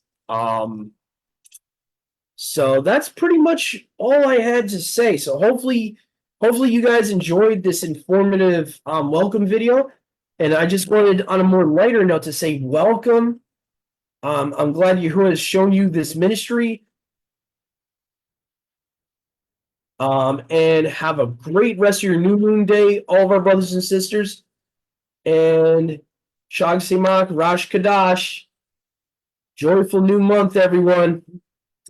So that's pretty much all I had to say. So hopefully you guys enjoyed this informative welcome video. And I just wanted, on a more lighter note, to say welcome. I'm glad Yahuwah has shown you this ministry. And have a great rest of your new moon day, all of our brothers and sisters. And Shag Simak, Rosh Kadash. Joyful new month, everyone.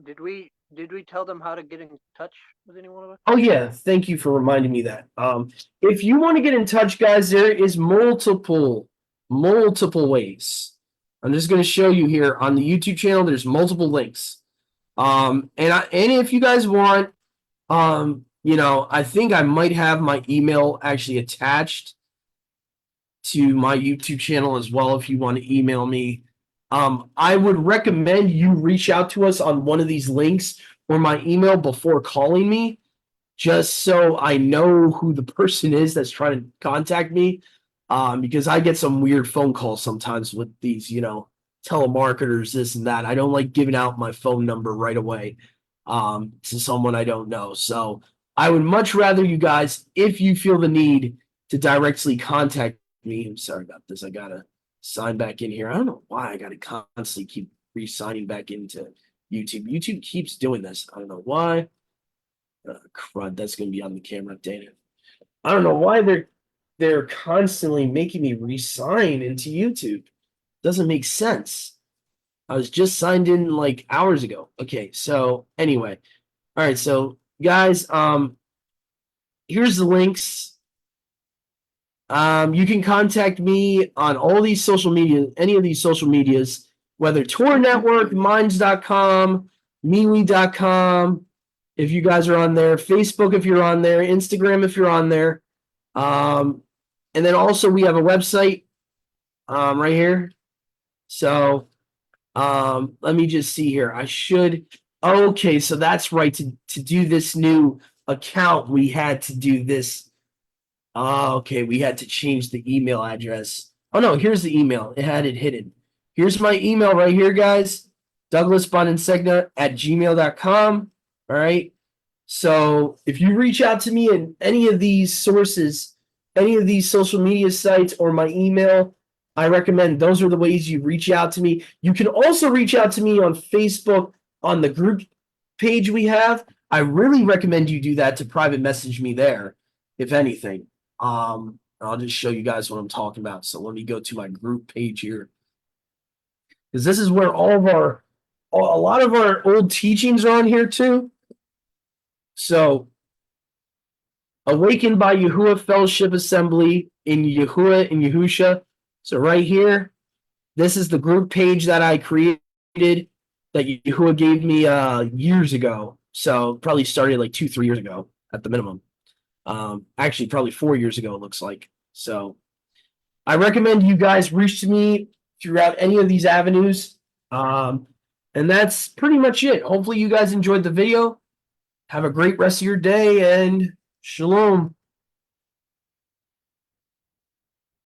Did we tell them how to get in touch with any one of us? Oh yeah, thank you for reminding me that. If you want to get in touch, guys, there is multiple ways. I'm just going to show you here on the YouTube channel. There's multiple links. And if you guys want, I think I might have my email actually attached to my YouTube channel as well. If you want to email me, I would recommend you reach out to us on one of these links or my email before calling me, just so I know who the person is that's trying to contact me. Because I get some weird phone calls sometimes with these, telemarketers, this and that. I don't like giving out my phone number right away to someone I don't know. So I would much rather you guys, if you feel the need to directly contact me. I'm sorry about this. I gotta sign back in here. I don't know why I gotta constantly keep re-signing back into YouTube. YouTube keeps doing this. I don't know why. Crud, that's gonna be on the camera. Dang it. I don't know why they're constantly making me re-sign into YouTube. Doesn't make sense. I was just signed in like hours ago. Okay, so anyway. All right, so guys, here's the links. You can contact me on all these social media, any of these social medias, whether Tor Network, Minds.com, MeWe.com, if you guys are on there, Facebook if you're on there, Instagram if you're on there. And then also we have a website right here. So let me just see here. Okay, so that's right. To do this new account, we had to do this. Okay, we had to change the email address. Oh no, here's the email. It had it hidden. Here's my email right here, guys. DouglasBoninsegna@gmail.com. All right. So if you reach out to me in any of these sources, any of these social media sites, or my email, I recommend those are the ways you reach out to me. You can also reach out to me on Facebook on the group page we have. I really recommend you do that, to private message me there, if anything. I'll just show you guys what I'm talking about. So let me go to my group page here, because this is where a lot of our old teachings are on here too. So, Awakened by Yahuwah Fellowship Assembly in Yahuwah and Yahusha. So right here, this is the group page that I created that Yahuwah gave me years ago. So probably started like 2-3 years ago at the minimum. Actually, probably 4 years ago, it looks like. So I recommend you guys reach to me throughout any of these avenues. And that's pretty much it. Hopefully you guys enjoyed the video. Have a great rest of your day and shalom.